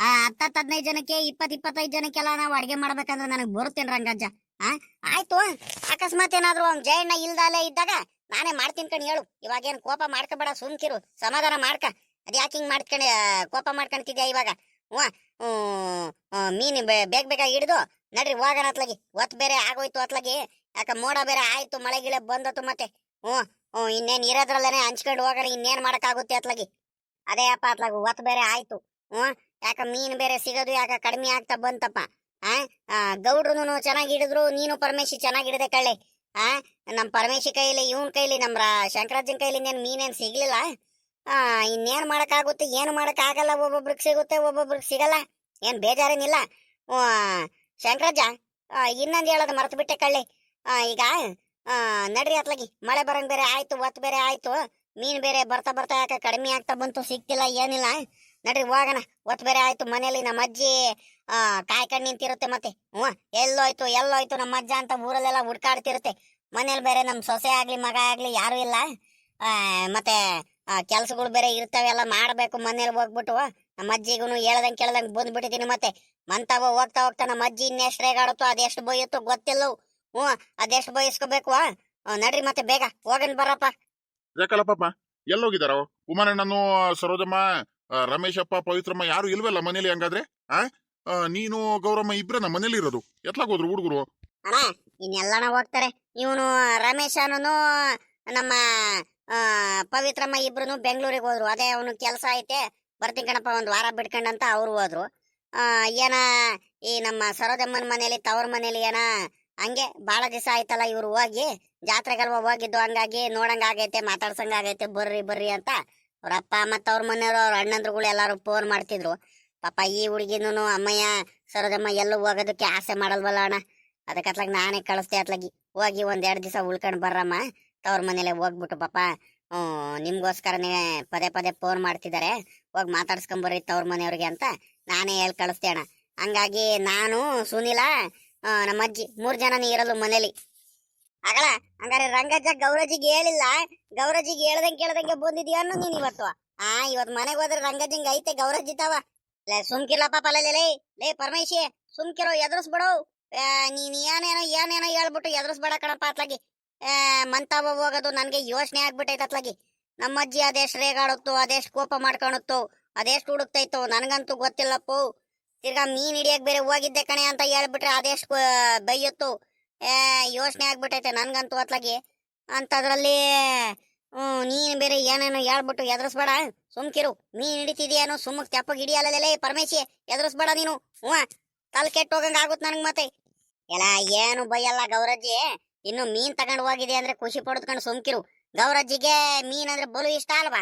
10-15 ಜನಕ್ಕೆ 20-25 ಜನಕ್ಕೆಲ್ಲ ನಾವು ಅಡಿಗೆ ಮಾಡ್ಬೇಕಂದ್ರೆ ನನಗ್ ಬರುತ್ತೇನೆ ರಂಗಜ್ಜ. ಆಯ್ತು, ಅಕಸ್ಮಾತ್ ಏನಾದ್ರು ಅವ್ನ್ ಜಯಣ್ಣ ಇಲ್ದಾಲೆ ಇದ್ದಾಗ ನಾನೇ ಮಾಡ್ತೀನಿ ಕಣ್ ಹೇಳು. ಇವಾಗೇನ್ ಕೋಪ ಮಾಡ್ಕೋಬೇಡ, ಸುಮ್ಕಿರು, ಸಮಾಧಾನ ಮಾಡ್ಕ. ಅದ್ಯಾಕೆ ಹಿಂಗ್ ಮಾಡ್ಕೊಂಡು ಕೋಪ ಮಾಡ್ಕೊಂತಿದ್ಯಾ ಇವಾಗ? ಮೀನು ಬೇಗ ಹಿಡಿದು ನಡ್ರಿ ಹೋಗೋಣ ಅತ್ಲಾಗಿ. ಒತ್ ಬೇರೆ ಆಗೋಯ್ತು ಅತ್ಲಾಗಿ, ಯಾಕ ಮೋಡ ಬೇರೆ ಆಯ್ತು, ಮಳೆ ಗಿಳೆ ಬಂದತ್ತು ಮತ್ತೆ. ಇನ್ನೇನ್ ಇರೋದ್ರಲ್ಲೇನೆ ಹಂಚ್ಕೊಂಡು ಹೋಗೋಣ, ಇನ್ನೇನ್ ಮಾಡಕ್ಕಾಗುತ್ತೆ ಅತ್ಲಾಗಿ. ಅದೇ ಅಪ್ಪ ಅತ್ಲಾಗ ಒತ್ ಬೇರೆ ಆಯ್ತು. ಯಾಕ ಮೀನ್ ಬೇರೆ ಸಿಗೋದು ಯಾಕ ಕಡಿಮೆ ಆಗ್ತಾ ಬಂತಪ್ಪ. ಗೌಡ್ರು ಚೆನ್ನಾಗಿ ಹಿಡಿದ್ರು, ನೀನು ಪರಮೇಶಿ ಚೆನ್ನಾಗಿ ಹಿಡಿದೆ ಕಳ್ಳೆ. ನಮ್ ಪರಮೇಶಿ ಕೈಲಿ, ಇವನ್ ಕೈಲಿ, ನಮ್ ಶಂಕರಾಜನ್ ಕೈಲಿ ಮೀನೇನ್ ಸಿಗ್ಲಿಲ್ಲ. ಇನ್ನೇನ್ ಮಾಡಕ್ಕಾಗುತ್ತೆ? ಏನು ಮಾಡಕ್ ಆಗಲ್ಲ. ಒಬ್ಬೊಬ್ರಿಗೆ ಸಿಗುತ್ತೆ, ಒಬ್ಬೊಬ್ರಿಗೆ ಸಿಗಲ್ಲ. ಏನ್ ಬೇಜಾರೇನಿಲ್ಲ. ಶಂಕರಾಜ, ಇನ್ನೊಂದ್ ಹೇಳೋದು ಮರ್ತು ಬಿಟ್ಟೆ ಕಳ್ಳೆ. ಈಗ ನಡ್ರಿ ಅತ್ಲಾಗಿ, ಮಳೆ ಬರಂಗ್ ಬೇರೆ ಆಯ್ತು, ಒತ್ ಬೇರೆ ಆಯ್ತು, ಮೀನ್ ಬೇರೆ ಬರ್ತಾ ಯಾಕ ಕಡಿಮೆ ಆಗ್ತಾ ಬಂತು, ಸಿಗ್ತಿಲ್ಲ ಏನಿಲ್ಲ. ನಡ್ರಿ ಹೋಗೋಣ, ಒತ್ ಬೇರೆ ಆಯ್ತು. ಮನೇಲಿ ನಮ್ಮ ಅಜ್ಜಿ ಕಾಯ್ಕೊಂಡ್ ನಿಂತಿರುತ್ತೆ ಮತ್ತೆ. ಎಲ್ಲೋಯ್ತು ನಮ್ಮ ಅಜ್ಜ ಅಂತ ಊರಲ್ಲೆಲ್ಲ ಹುಡ್ಕಾಡ್ತಿರುತ್ತೆ. ಮನೇಲಿ ಬೇರೆ ನಮ್ ಸೊಸೆ ಆಗ್ಲಿ ಮಗ ಆಗ್ಲಿ ಯಾರು ಇಲ್ಲ. ಮತ್ತೆ ಕೆಲ್ಸಗಳು ಬೇರೆ ಇರ್ತವೆ, ಎಲ್ಲ ಮಾಡ್ಬೇಕು. ಮನೇಲಿ ಹೋಗ್ಬಿಟ್ಟು ನಮ್ಮ ಅಜ್ಜಿಗೂ ಹೇಳ್ದಂಗ್ ಕೇಳ್ದಂಗ್ ಬಂದ್ಬಿಟ್ಟಿದೀನಿ. ಮತ್ತೆ ಮಂತಾವ ಹೋಗ್ತಾ ನಮ್ಮ ಅಜ್ಜಿ ಇನ್ನೆಷ್ಟು ರೇಗಾಡುತ್ತೋ, ಅದೆಷ್ಟು ಬೊಯ್ಯುತ್ತೋ ಗೊತ್ತಿಲ್ಲವು. ಅದೆಷ್ಟು ಬಯಸ್ಕೋಬೇಕು. ನಡ್ರಿ ಮತ್ತೆ ಬೇಗ ಹೋಗನ್ ಬರಪ್ಪ. ಯಾಕಲ್ಲ ಪಾಪ ಎಲ್ಲೋಗಿದಾರ ಕುಮಾರಣ್ಣನು, ಸರೋಜಮ್ಮ, ರಮೇಶಪ್ಪ, ಪವಿತ್ರಮ್ಮ ಯಾರು ಇಲ್ವಲ್ಲ ಮನೇಲಿ? ಹಂಗಾದ್ರೆ ನೀನು ಗೌರಮ್ಮ ಇಬ್ರೆ ನಮ್ಮ ಮನೇಲಿ ಇರೋದು. ಎತ್ಲಾಗೋದ್ರು ಹುಡುಗರು? ಅಣ್ಣ ಇನ್ನೆಲ್ಲಣ ಹೋಗ್ತಾರೆ. ಇವನು ರಮೇಶನು ನಮ್ಮ ಪವಿತ್ರಮ್ಮ ಇಬ್ರು ಬೆಂಗಳೂರಿಗೆ ಹೋದ್ರು. ಅದೇ ಅವನು ಕೆಲಸ ಐತೆ, ಬರ್ತೀನಿ ಕಣಪ್ಪ 1 ವಾರ ಬಿಟ್ಕೊಂಡಂತ ಅವ್ರು ಹೋದ್ರು. ಏನ ಈ ನಮ್ಮ ಸರೋಜಮ್ಮನ ಮನೇಲಿ, ತವ್ರ ಮನೇಲಿ ಏನ ಹಂಗೆ ಬಾಳ ದಿವಸ ಆಯ್ತಲ್ಲ ಇವ್ರು ಹೋಗಿ, ಜಾತ್ರೆಗಲ್ವ ಹೋಗಿದ್ದು, ಹಂಗಾಗಿ ನೋಡಂಗ ಆಗೈತೆ, ಮಾತಾಡ್ಸಂಗ ಆಗೈತೆ, ಬರ್ರಿ ಅಂತ ಅವ್ರ ಅಪ್ಪ ಮತ್ತ ಅವ್ರ ಮನೆಯವರು, ಅವ್ರ ಅಣ್ಣಂದ್ರುಗಳು ಎಲ್ಲಾರು ಫೋನ್ ಮಾಡ್ತಿದ್ರು. ಪಾಪ ಈ ಹುಡುಗಿನೂ ಅಮ್ಮಯ್ಯ ಸರೋಜಮ್ಮ ಎಲ್ಲೂ ಹೋಗೋದಕ್ಕೆ ಆಸೆ ಮಾಡಲ್ವಲ್ಲ ಅಣ್ಣ. ಅದಕ್ಕೆ ಅತ್ಲಾಗ ನಾನೇ ಕಳಿಸ್ದೆ ಅತ್ಲಾಗಿ, ಹೋಗಿ 1-2 ದಿವಸ ಉಳ್ಕೊಂಡ್ ಬರ್ರಮ್ಮ, ತವ್ರ ಮನೇಲೆ ಹೋಗ್ಬಿಟ್ಟು ಪಾಪ ನಿಮ್ಗೋಸ್ಕರನೇ ಪದೇ ಫೋನ್ ಮಾಡ್ತಿದ್ದಾರೆ, ಹೋಗಿ ಮಾತಾಡ್ಸ್ಕೊಂಬರ್ರಿ ತವ್ರ ಮನೆಯವ್ರಿಗೆ ಅಂತ ನಾನೇ ಹೇಳಿ ಕಳಿಸ್ದೆ ಅಣ್ಣ. ಹಂಗಾಗಿ ನಾನು, ಸುನಿಲ, ನಮ್ಮ ಅಜ್ಜಿ 3 ಜನನೇ ಇರಲು ಮನೇಲಿ. ಆಗಲ್ಲ ಹಂಗಾರೆ ರಂಗಜ್ಜ ಗೌರಜ್ಜಿಗೆ ಹೇಳಿಲ್ಲ, ಗೌರಜ್ಜಿಗೆ ಕೇಳ್ದಂಗೆ ಬಂದಿದ್ಯಾ ಅನ್ನೋ ನೀನ್ ಇವತ್ತು. ಇವತ್ತು ಮನೆಗೆ ಹೋದ್ರೆ ರಂಗಜ್ಜಿಂಗ್ ಐತೆ ಗೌರಜ್ಜಿ ತಾವ. ಸುಮ್ಕಿರ್ಲ ಪಾಪ. ಲೇ ಪರಮೇಶಿ, ಸುಮ್ಕಿರೋ, ಎದುರಿಸ್ಬಿಡು. ನೀನ್ ಏನೇನೋ ಹೇಳ್ಬಿಟ್ಟು ಎದುರಿಸ್ಬೇಡ ಕಣಪ್ಪ ಅತ್ಲಾಗಿ. ಮಂತಾವ ಹೋಗೋದು ನನ್ಗೆ ಯೋಚನೆ ಆಗ್ಬಿಟ್ಟೈತೆ ಅತ್ಲಾಗಿ. ನಮ್ಮ ಅಜ್ಜಿ ಅದೆಷ್ಟು ರೇಗಾಡುತ್ತೋ, ಅದೆಷ್ಟು ಕೋಪ ಮಾಡ್ಕೊಳುತ್ತೋ, ಅದೆಷ್ಟು ಹುಡುಕ್ತೈತೋ ನನಗಂತೂ ಗೊತ್ತಿಲ್ಲಪ್ಪು. ತಿರ್ಗಾ ಮೀನ್ ಹಿಡಿಯಕ್ ಬೇರೆ ಹೋಗಿದ್ದೆ ಕಣೆ ಅಂತ ಹೇಳ್ಬಿಟ್ರೆ ಅದೆಷ್ಟು ಬೈಯತ್ತು. ಯೋಚನೆ ಆಗ್ಬಿಟ್ಟೈತೆ ನನ್ಗಂತೂ ಅತ್ಲಾಗಿ. ಅಂತದ್ರಲ್ಲಿ ನೀನ್ ಬೇರೆ ಏನೇನೋ ಹೇಳ್ಬಿಟ್ಟು ಎದುರಿಸ್ಬೇಡ, ಸುಮ್ಕಿರು. ಮೀನ್ ಹಿಡಿತಿದ್ಯಾನೋ ಸುಮ್ಮಕ್ ತೆಪ್ಪಗ್ ಹಿಡಿಯಲ್ಲೇ ಪರಮೇಶಿ, ಎದುರಿಸ್ಬೇಡ ನೀನು. ತಲೆ ಕೆಟ್ಟು ಹೋಗಂಗ ಆಗುತ್ತೆ ನನಗ್ ಮತ್ತೆ. ಎಲ್ಲ ಏನು ಬೈಯಲ್ಲ ಗೌರಜ್ಜಿ. ಇನ್ನು ಮೀನ್ ತಗೊಂಡ್ ಹೋಗಿದೆ ಅಂದ್ರೆ ಖುಷಿ ಪಡ್ಕೊಂಡು ಸುಮ್ಕಿರು. ಗೌರಜ್ಜಿಗೆ ಮೀನ್ ಅಂದ್ರೆ ಬಲು ಇಷ್ಟ ಅಲ್ವಾ?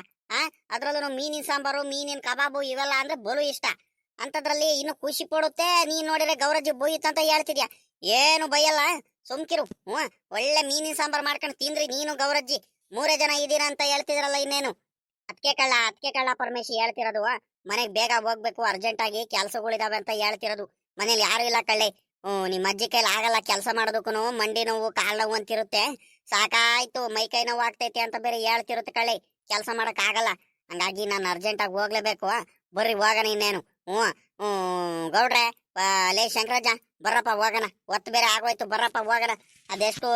ಅದ್ರಲ್ಲೂ ಮೀನಿನ ಸಾಂಬಾರು, ಮೀನಿನ ಕಬಾಬು ಇವೆಲ್ಲ ಅಂದ್ರೆ ಬಲು ಇಷ್ಟ. ಅಂತದ್ರಲ್ಲಿ ಇನ್ನು ಖುಷಿ ಪಡುತ್ತೆ. ನೀನ್ ನೋಡಿದ್ರೆ ಗೌರಜ್ಜಿ ಬೊಯ್ಯುತ್ತಂತ ಹೇಳ್ತಿದ್ಯಾ. ಏನು ಬೈಯಲ್ಲ, ಸುಮ್ಕಿರು. ಒಳ್ಳೆ ಮೀನಿನ ಸಾಂಬಾರ್ ಮಾಡ್ಕೊಂಡು ತಿಂದ್ರಿ ನೀನು ಗೌರಜ್ಜಿ. ಮೂರೇ ಜನ ಇದೀರ ಅಂತ ಹೇಳ್ತಿದ್ರಲ್ಲ ಇನ್ನೇನು. ಅದಕ್ಕೆ ಕಳ್ಳ ಪರಮೇಶಿ ಹೇಳ್ತಿರೋದು. ಮನೆಗ್ ಬೇಗ ಹೋಗ್ಬೇಕು, ಅರ್ಜೆಂಟ್ ಆಗಿ ಕೆಲ್ಸಗಳಿದಾವೆ ಅಂತ ಹೇಳ್ತಿರೋದು. ಮನೇಲಿ ಯಾರು ಇಲ್ಲ ಕಳ್ಳಿ. ನಿಮ್ ಅಜ್ಜಿ ಕೈಲಿ ಆಗಲ್ಲ ಕೆಲಸ ಮಾಡೋದಕ್ಕೂ, ಮಂಡಿ ನೋವು ಕಾಲ್ ನೋವು ಅಂತಿರುತ್ತೆ. ಸಾಕಾಯ್ತು, ಮೈ ಕೈ ನೋವು ಆಗ್ತೈತೆ ಅಂತ ಬೇರೆ ಹೇಳ್ತಿರುತ್ತೆ ಕಳ್ಳಿ. ಕೆಲಸ ಮಾಡಕ್ ಆಗಲ್ಲ. ಹಂಗಾಗಿ ನಾನು ಅರ್ಜೆಂಟ್ ಆಗಿ ಹೋಗ್ಲೇಬೇಕು. ಬರ್ರಿ ಹೋಗೋಣ ಇನ್ನೇನು. ಗೌಡ್ರೆ, ಲೇ ಶಂಕರಜ್ಜ, ಬರ್ರಪ್ಪ ಹೋಗೋಣ. ಒತ್ತು ಬೇರೆ ಆಗೋಯ್ತು, ಬರ್ರಪ್ಪ ಹೋಗೋಣ. ಅದೆಷ್ಟು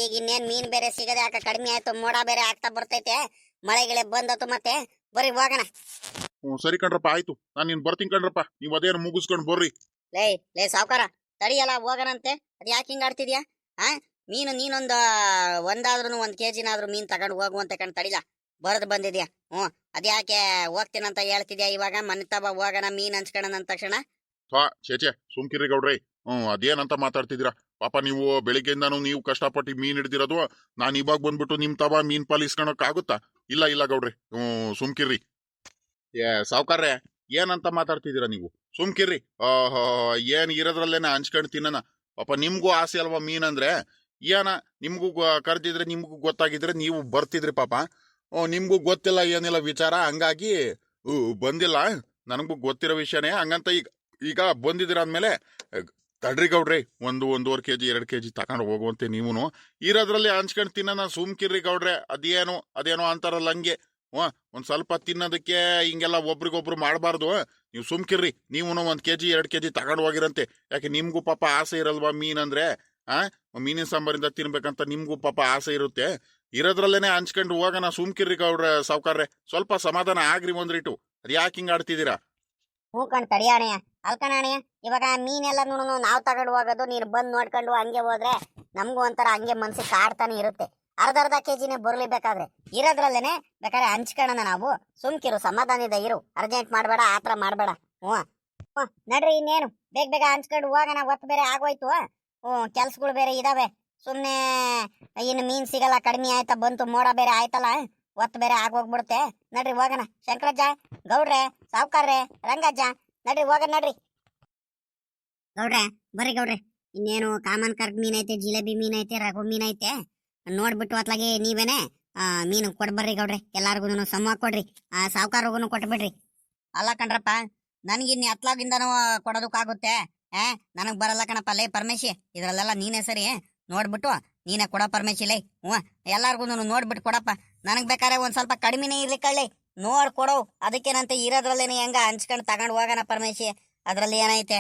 ಈಗ ಇನ್ನೇನ್ ಮೀನ್ ಬೇರೆ ಸಿಗದೆ ಯಾಕೆ ಕಡಿಮೆ ಆಯ್ತು, ಮೋಡ ಬೇರೆ ಆಗ್ತಾ ಬರ್ತೈತೆ, ಮಳೆಗಿಳೆ ಬಂದತ್ತು ಮತ್ತೆ. ಬರ್ರಿ ಹೋಗೋಣ. ಸರಿ ಕಣ್ರಪ್ಪ, ಆಯ್ತು. ನಾನು ನೀನ್ ಬರ್ತೀನಿ ಕಣ್ರಪ್ಪ. ನೀವ್ ಅದೇನು ಮುಗಿಸ್ಕೊಂಡ್ ಬರ್ರಿ. ಲೇ ಸಾವ್ಕಾರ, ತಡಿಯಲ್ಲ ಹೋಗೋಣಂತೆ. ಅದ್ ಯಾಕೆ ಹಿಂಗ ಆಡ್ತಿದ್ಯಾ? ಮೀನು ಒಂದಾದ್ರೂ 1 kg ಮೀನ್ ತಗೊಂಡು ಹೋಗುವಂತ ಕಣ್. ತಡಿಲ, ಬರದ್ ಬಂದಿದ್ಯಾ? ಅದ್ಯಾಕೆ ಹೋಗ್ತೀನಂತ ಹೇಳ್ತಿದ್ಯಾ ಇವಾಗ? ಮನೆ ತಬ ಹೋಗೋಣ, ಮೀನ್ ಹಂಚ್ಕೊಳ್ಳೋಣ ಅಂದ ತಕ್ಷಣ. ಚೇಚೆ ಸುಮ್ಕಿರಿ ಗೌಡ್ರಿ. ಅದೇನಂತ ಮಾತಾಡ್ತಿದ್ದೀರಾ? ಪಾಪ ನೀವು ಬೆಳಿಗ್ಗೆಯಿಂದಾನು ನೀವು ಕಷ್ಟಪಟ್ಟು ಮೀನ್ ಹಿಡ್ದಿರೋದು. ನಾನ್ ಇವಾಗ ಬಂದ್ಬಿಟ್ಟು ನಿಮ್ ತಬ ಮೀನ್ ಪಾಲ್ ಇಸ್ಕೊಳಕ್ ಆಗುತ್ತಾ? ಇಲ್ಲ ಗೌಡ್ರಿ. ಸುಮ್ಕಿರ್ರಿ. ಸಾವ್ಕಾರ್ರೆ, ಏನಂತ ಮಾತಾಡ್ತಿದ್ದೀರಾ ನೀವು? ಸುಮ್ಕಿರ್ರಿ. ಏನ್ ಇರೋದ್ರಲ್ಲೇನ ಹಂಚ್ಕೊಂಡ್ ತಿನ್ನನ. ಪಾಪ ನಿಮ್ಗೂ ಆಸೆ ಅಲ್ವಾ ಮೀನ್ ಅಂದ್ರೆ? ಏನ ನಿಮ್ಗೂ ಕರ್ದಿದ್ರೆ, ನಿಮ್ಗೂ ಗೊತ್ತಾಗಿದ್ರೆ ನೀವು ಬರ್ತಿದ್ರಿ. ಪಾಪ ನಿಮ್ಗೂ ಗೊತ್ತಿಲ್ಲ ಏನಿಲ್ಲ ವಿಚಾರ, ಹಂಗಾಗಿ ಬಂದಿಲ್ಲ. ನನಗೂ ಗೊತ್ತಿರೋ ವಿಷಯನೇ. ಹಂಗಂತ ಈಗ ಬಂದಿದ್ದೀರ ಅಂದ್ಮೇಲೆ ತಡ್ರಿ ಗೌಡ್ರಿ, 1-1.5 kg 2 kg ತಗೊಂಡು ಹೋಗುವಂತೆ ನೀವುನು. ಇರೋದ್ರಲ್ಲಿ ಹಂಚ್ಕೊಂಡು ತಿನ್ನೋಣ. ಸುಮ್ಕಿರ್ರಿ ಗೌಡ್ರೆ. ಅದೇನೋ ಅಂತಾರಲ್ಲ ಹಂಗೆ. ಒಂದ್ ಸ್ವಲ್ಪ ತಿನ್ನೋದಕ್ಕೆ ಹಿಂಗೆಲ್ಲ ಒಬ್ರಿಗೊಬ್ರು ಮಾಡಬಾರ್ದು. ನೀವು ಸುಮ್ಕಿರ್ರಿ. ನೀವುನು 1 kg 2 kg ತಗೊಂಡು ಹೋಗಿರಂತೆ. ಯಾಕೆ ನಿಮ್ಗೂ ಪಾಪ ಆಸೆ ಇರಲ್ವಾ ಮೀನ್ ಅಂದ್ರೆ? ಮೀನಿನ ಸಾಂಬಾರಿಂದ ತಿನ್ಬೇಕಂತ ನಿಮ್ಗೂ ಪಾಪ ಆಸೆ ಇರುತ್ತೆ. ಇರೋದ್ರಲ್ಲೇನೆ ಹಂಚ್ಕೊಂಡು ಹೋಗೋಣ. ಸುಮ್ಕಿರ್ರಿ ಗೌಡ್ರೆ, ಸಾವ್ಕಾರ್ರೆ. ಸ್ವಲ್ಪ ಸಮಾಧಾನ ಆಗ್ರಿ ಒಂದ್ರಿಟು. ಅದ್ ಯಾಕೆ ಹಿಂಗ ಆಡ್ತಿದ್ದೀರಾ? ಹ್ಞೂ ಕಣ್, ತಡಿಯಾಣೆಯ. ಅಲ್ಕಣಾಣೆಯ, ಇವಾಗ ಮೀನೆಲ್ಲನೂ ನಾವು ತಗೊಂಡು ಹೋಗೋದು, ನೀನು ಬಂದು ನೋಡ್ಕೊಂಡು ಹಂಗೆ ಹೋದ್ರೆ ನಮಗೂ ಒಂಥರ ಹಂಗೆ ಮನ್ಸಿಗೆ ಕಾಡ್ತಾನೆ ಇರುತ್ತೆ. ಅರ್ಧ kgನೇ ಬರ್ಲಿಬೇಕಾದ್ರೆ ಇರೋದ್ರಲ್ಲೇನೆ ಬೇಕಾದ್ರೆ ಹಂಚ್ಕೊಳ್ಳೋಣ ನಾವು. ಸುಮ್ಕಿರು, ಸಮಾಧಾನದ ಇರು. ಅರ್ಜೆಂಟ್ ಮಾಡಬೇಡ, ಆತರ ಮಾಡಬೇಡ. ನಡ್ರಿ ಇನ್ನೇನು, ಬೇಗ ಹಂಚ್ಕೊಂಡು ಹೋಗೋಣ. ಒತ್ತು ಬೇರೆ ಆಗೋಯ್ತು. ಕೆಲ್ಸಗಳು ಬೇರೆ ಇದಾವೆ. ಸುಮ್ನೆ ಇನ್ನು ಮೀನ್ ಸಿಗಲ್ಲ, ಕಡಿಮೆ ಆಯ್ತಾ ಬಂತು, ಮೋಡ ಬೇರೆ ಆಯ್ತಲ್ಲ, ಒತ್ತು ಬೇರೆ ಆಗೋಗ್ಬಿಡುತ್ತೆ. ನಡ್ರಿ ಹೋಗೋಣ. ಶಂಕರಜ್ಜ, ಗೌಡ್ರೆ, ಸಾವ್ಕಾರ್ರೆ, ರಂಗಜ್ಜ, ನಡ್ರಿ ಹೋಗೋಣ. ನಡ್ರಿ ಗೌಡ್ರೆ, ಬರ್ರಿ ಗೌಡ್ರೆ. ಇನ್ನೇನು ಕಾಮನ್ ಕರ್ಕ್ ಮೀನ್ ಐತೆ, ಜಿಲೇಬಿ ಮೀನ್ ಐತೆ, ರಘು ಮೀನ್ ಐತೆ. ನೋಡ್ಬಿಟ್ಟು ಅತ್ಲಾಗೆ ನೀವೇನೆ ಮೀನು ಕೊಡ್ಬರ್ರಿ ಗೌಡ್ರೆ. ಎಲ್ಲಾರ್ಗು ಸಮ ಕೊಡ್ರಿ. ಸಾವ್ಕಾರ್ಗೂ ಕೊಟ್ಬಿಡ್ರಿ. ಅಲ್ಲ ಕಣ್ರಪ್ಪ, ನನ್ಗಿನ್ನಿ ಅತ್ಲಾಗಿಂದನೂ ಕೊಡೋದಕ್ಕಾಗುತ್ತೆ? ನನಗ್ ಬರಲ್ಲ ಕಣಪ್ಪ. ಲೇ ಪರಮೇಶಿ, ಇದ್ರಲ್ಲೆಲ್ಲ ನೀನೇ ಸರಿ. ನೋಡ್ಬಿಟ್ಟು ನೀನೇ ಕೊಡೋ ಪರಮೇಶಿ. ಲೈ ಎಲ್ಲಾರ್ಗು ನೋಡ್ಬಿಟ್ಟು ಕೊಡಪ್ಪ. ನನಗ್ ಬೇಕಾದ್ರೆ ಒಂದ್ ಸ್ವಲ್ಪ ಕಡಿಮೆನೇ ಇರ್ಲಿ ಕಳ್ಳಿ, ನೋಡ್ ಕೊಡೋ. ಅದಕ್ಕೇನಂತ ಇರೋದ್ರಲ್ಲೇನೆ ಹೆಂಗ ಹಂಚ್ಕೊಂಡು ತಗೊಂಡು ಹೋಗೋಣ ಪರಮೇಶಿ. ಅದ್ರಲ್ಲಿ ಏನೈತೆ?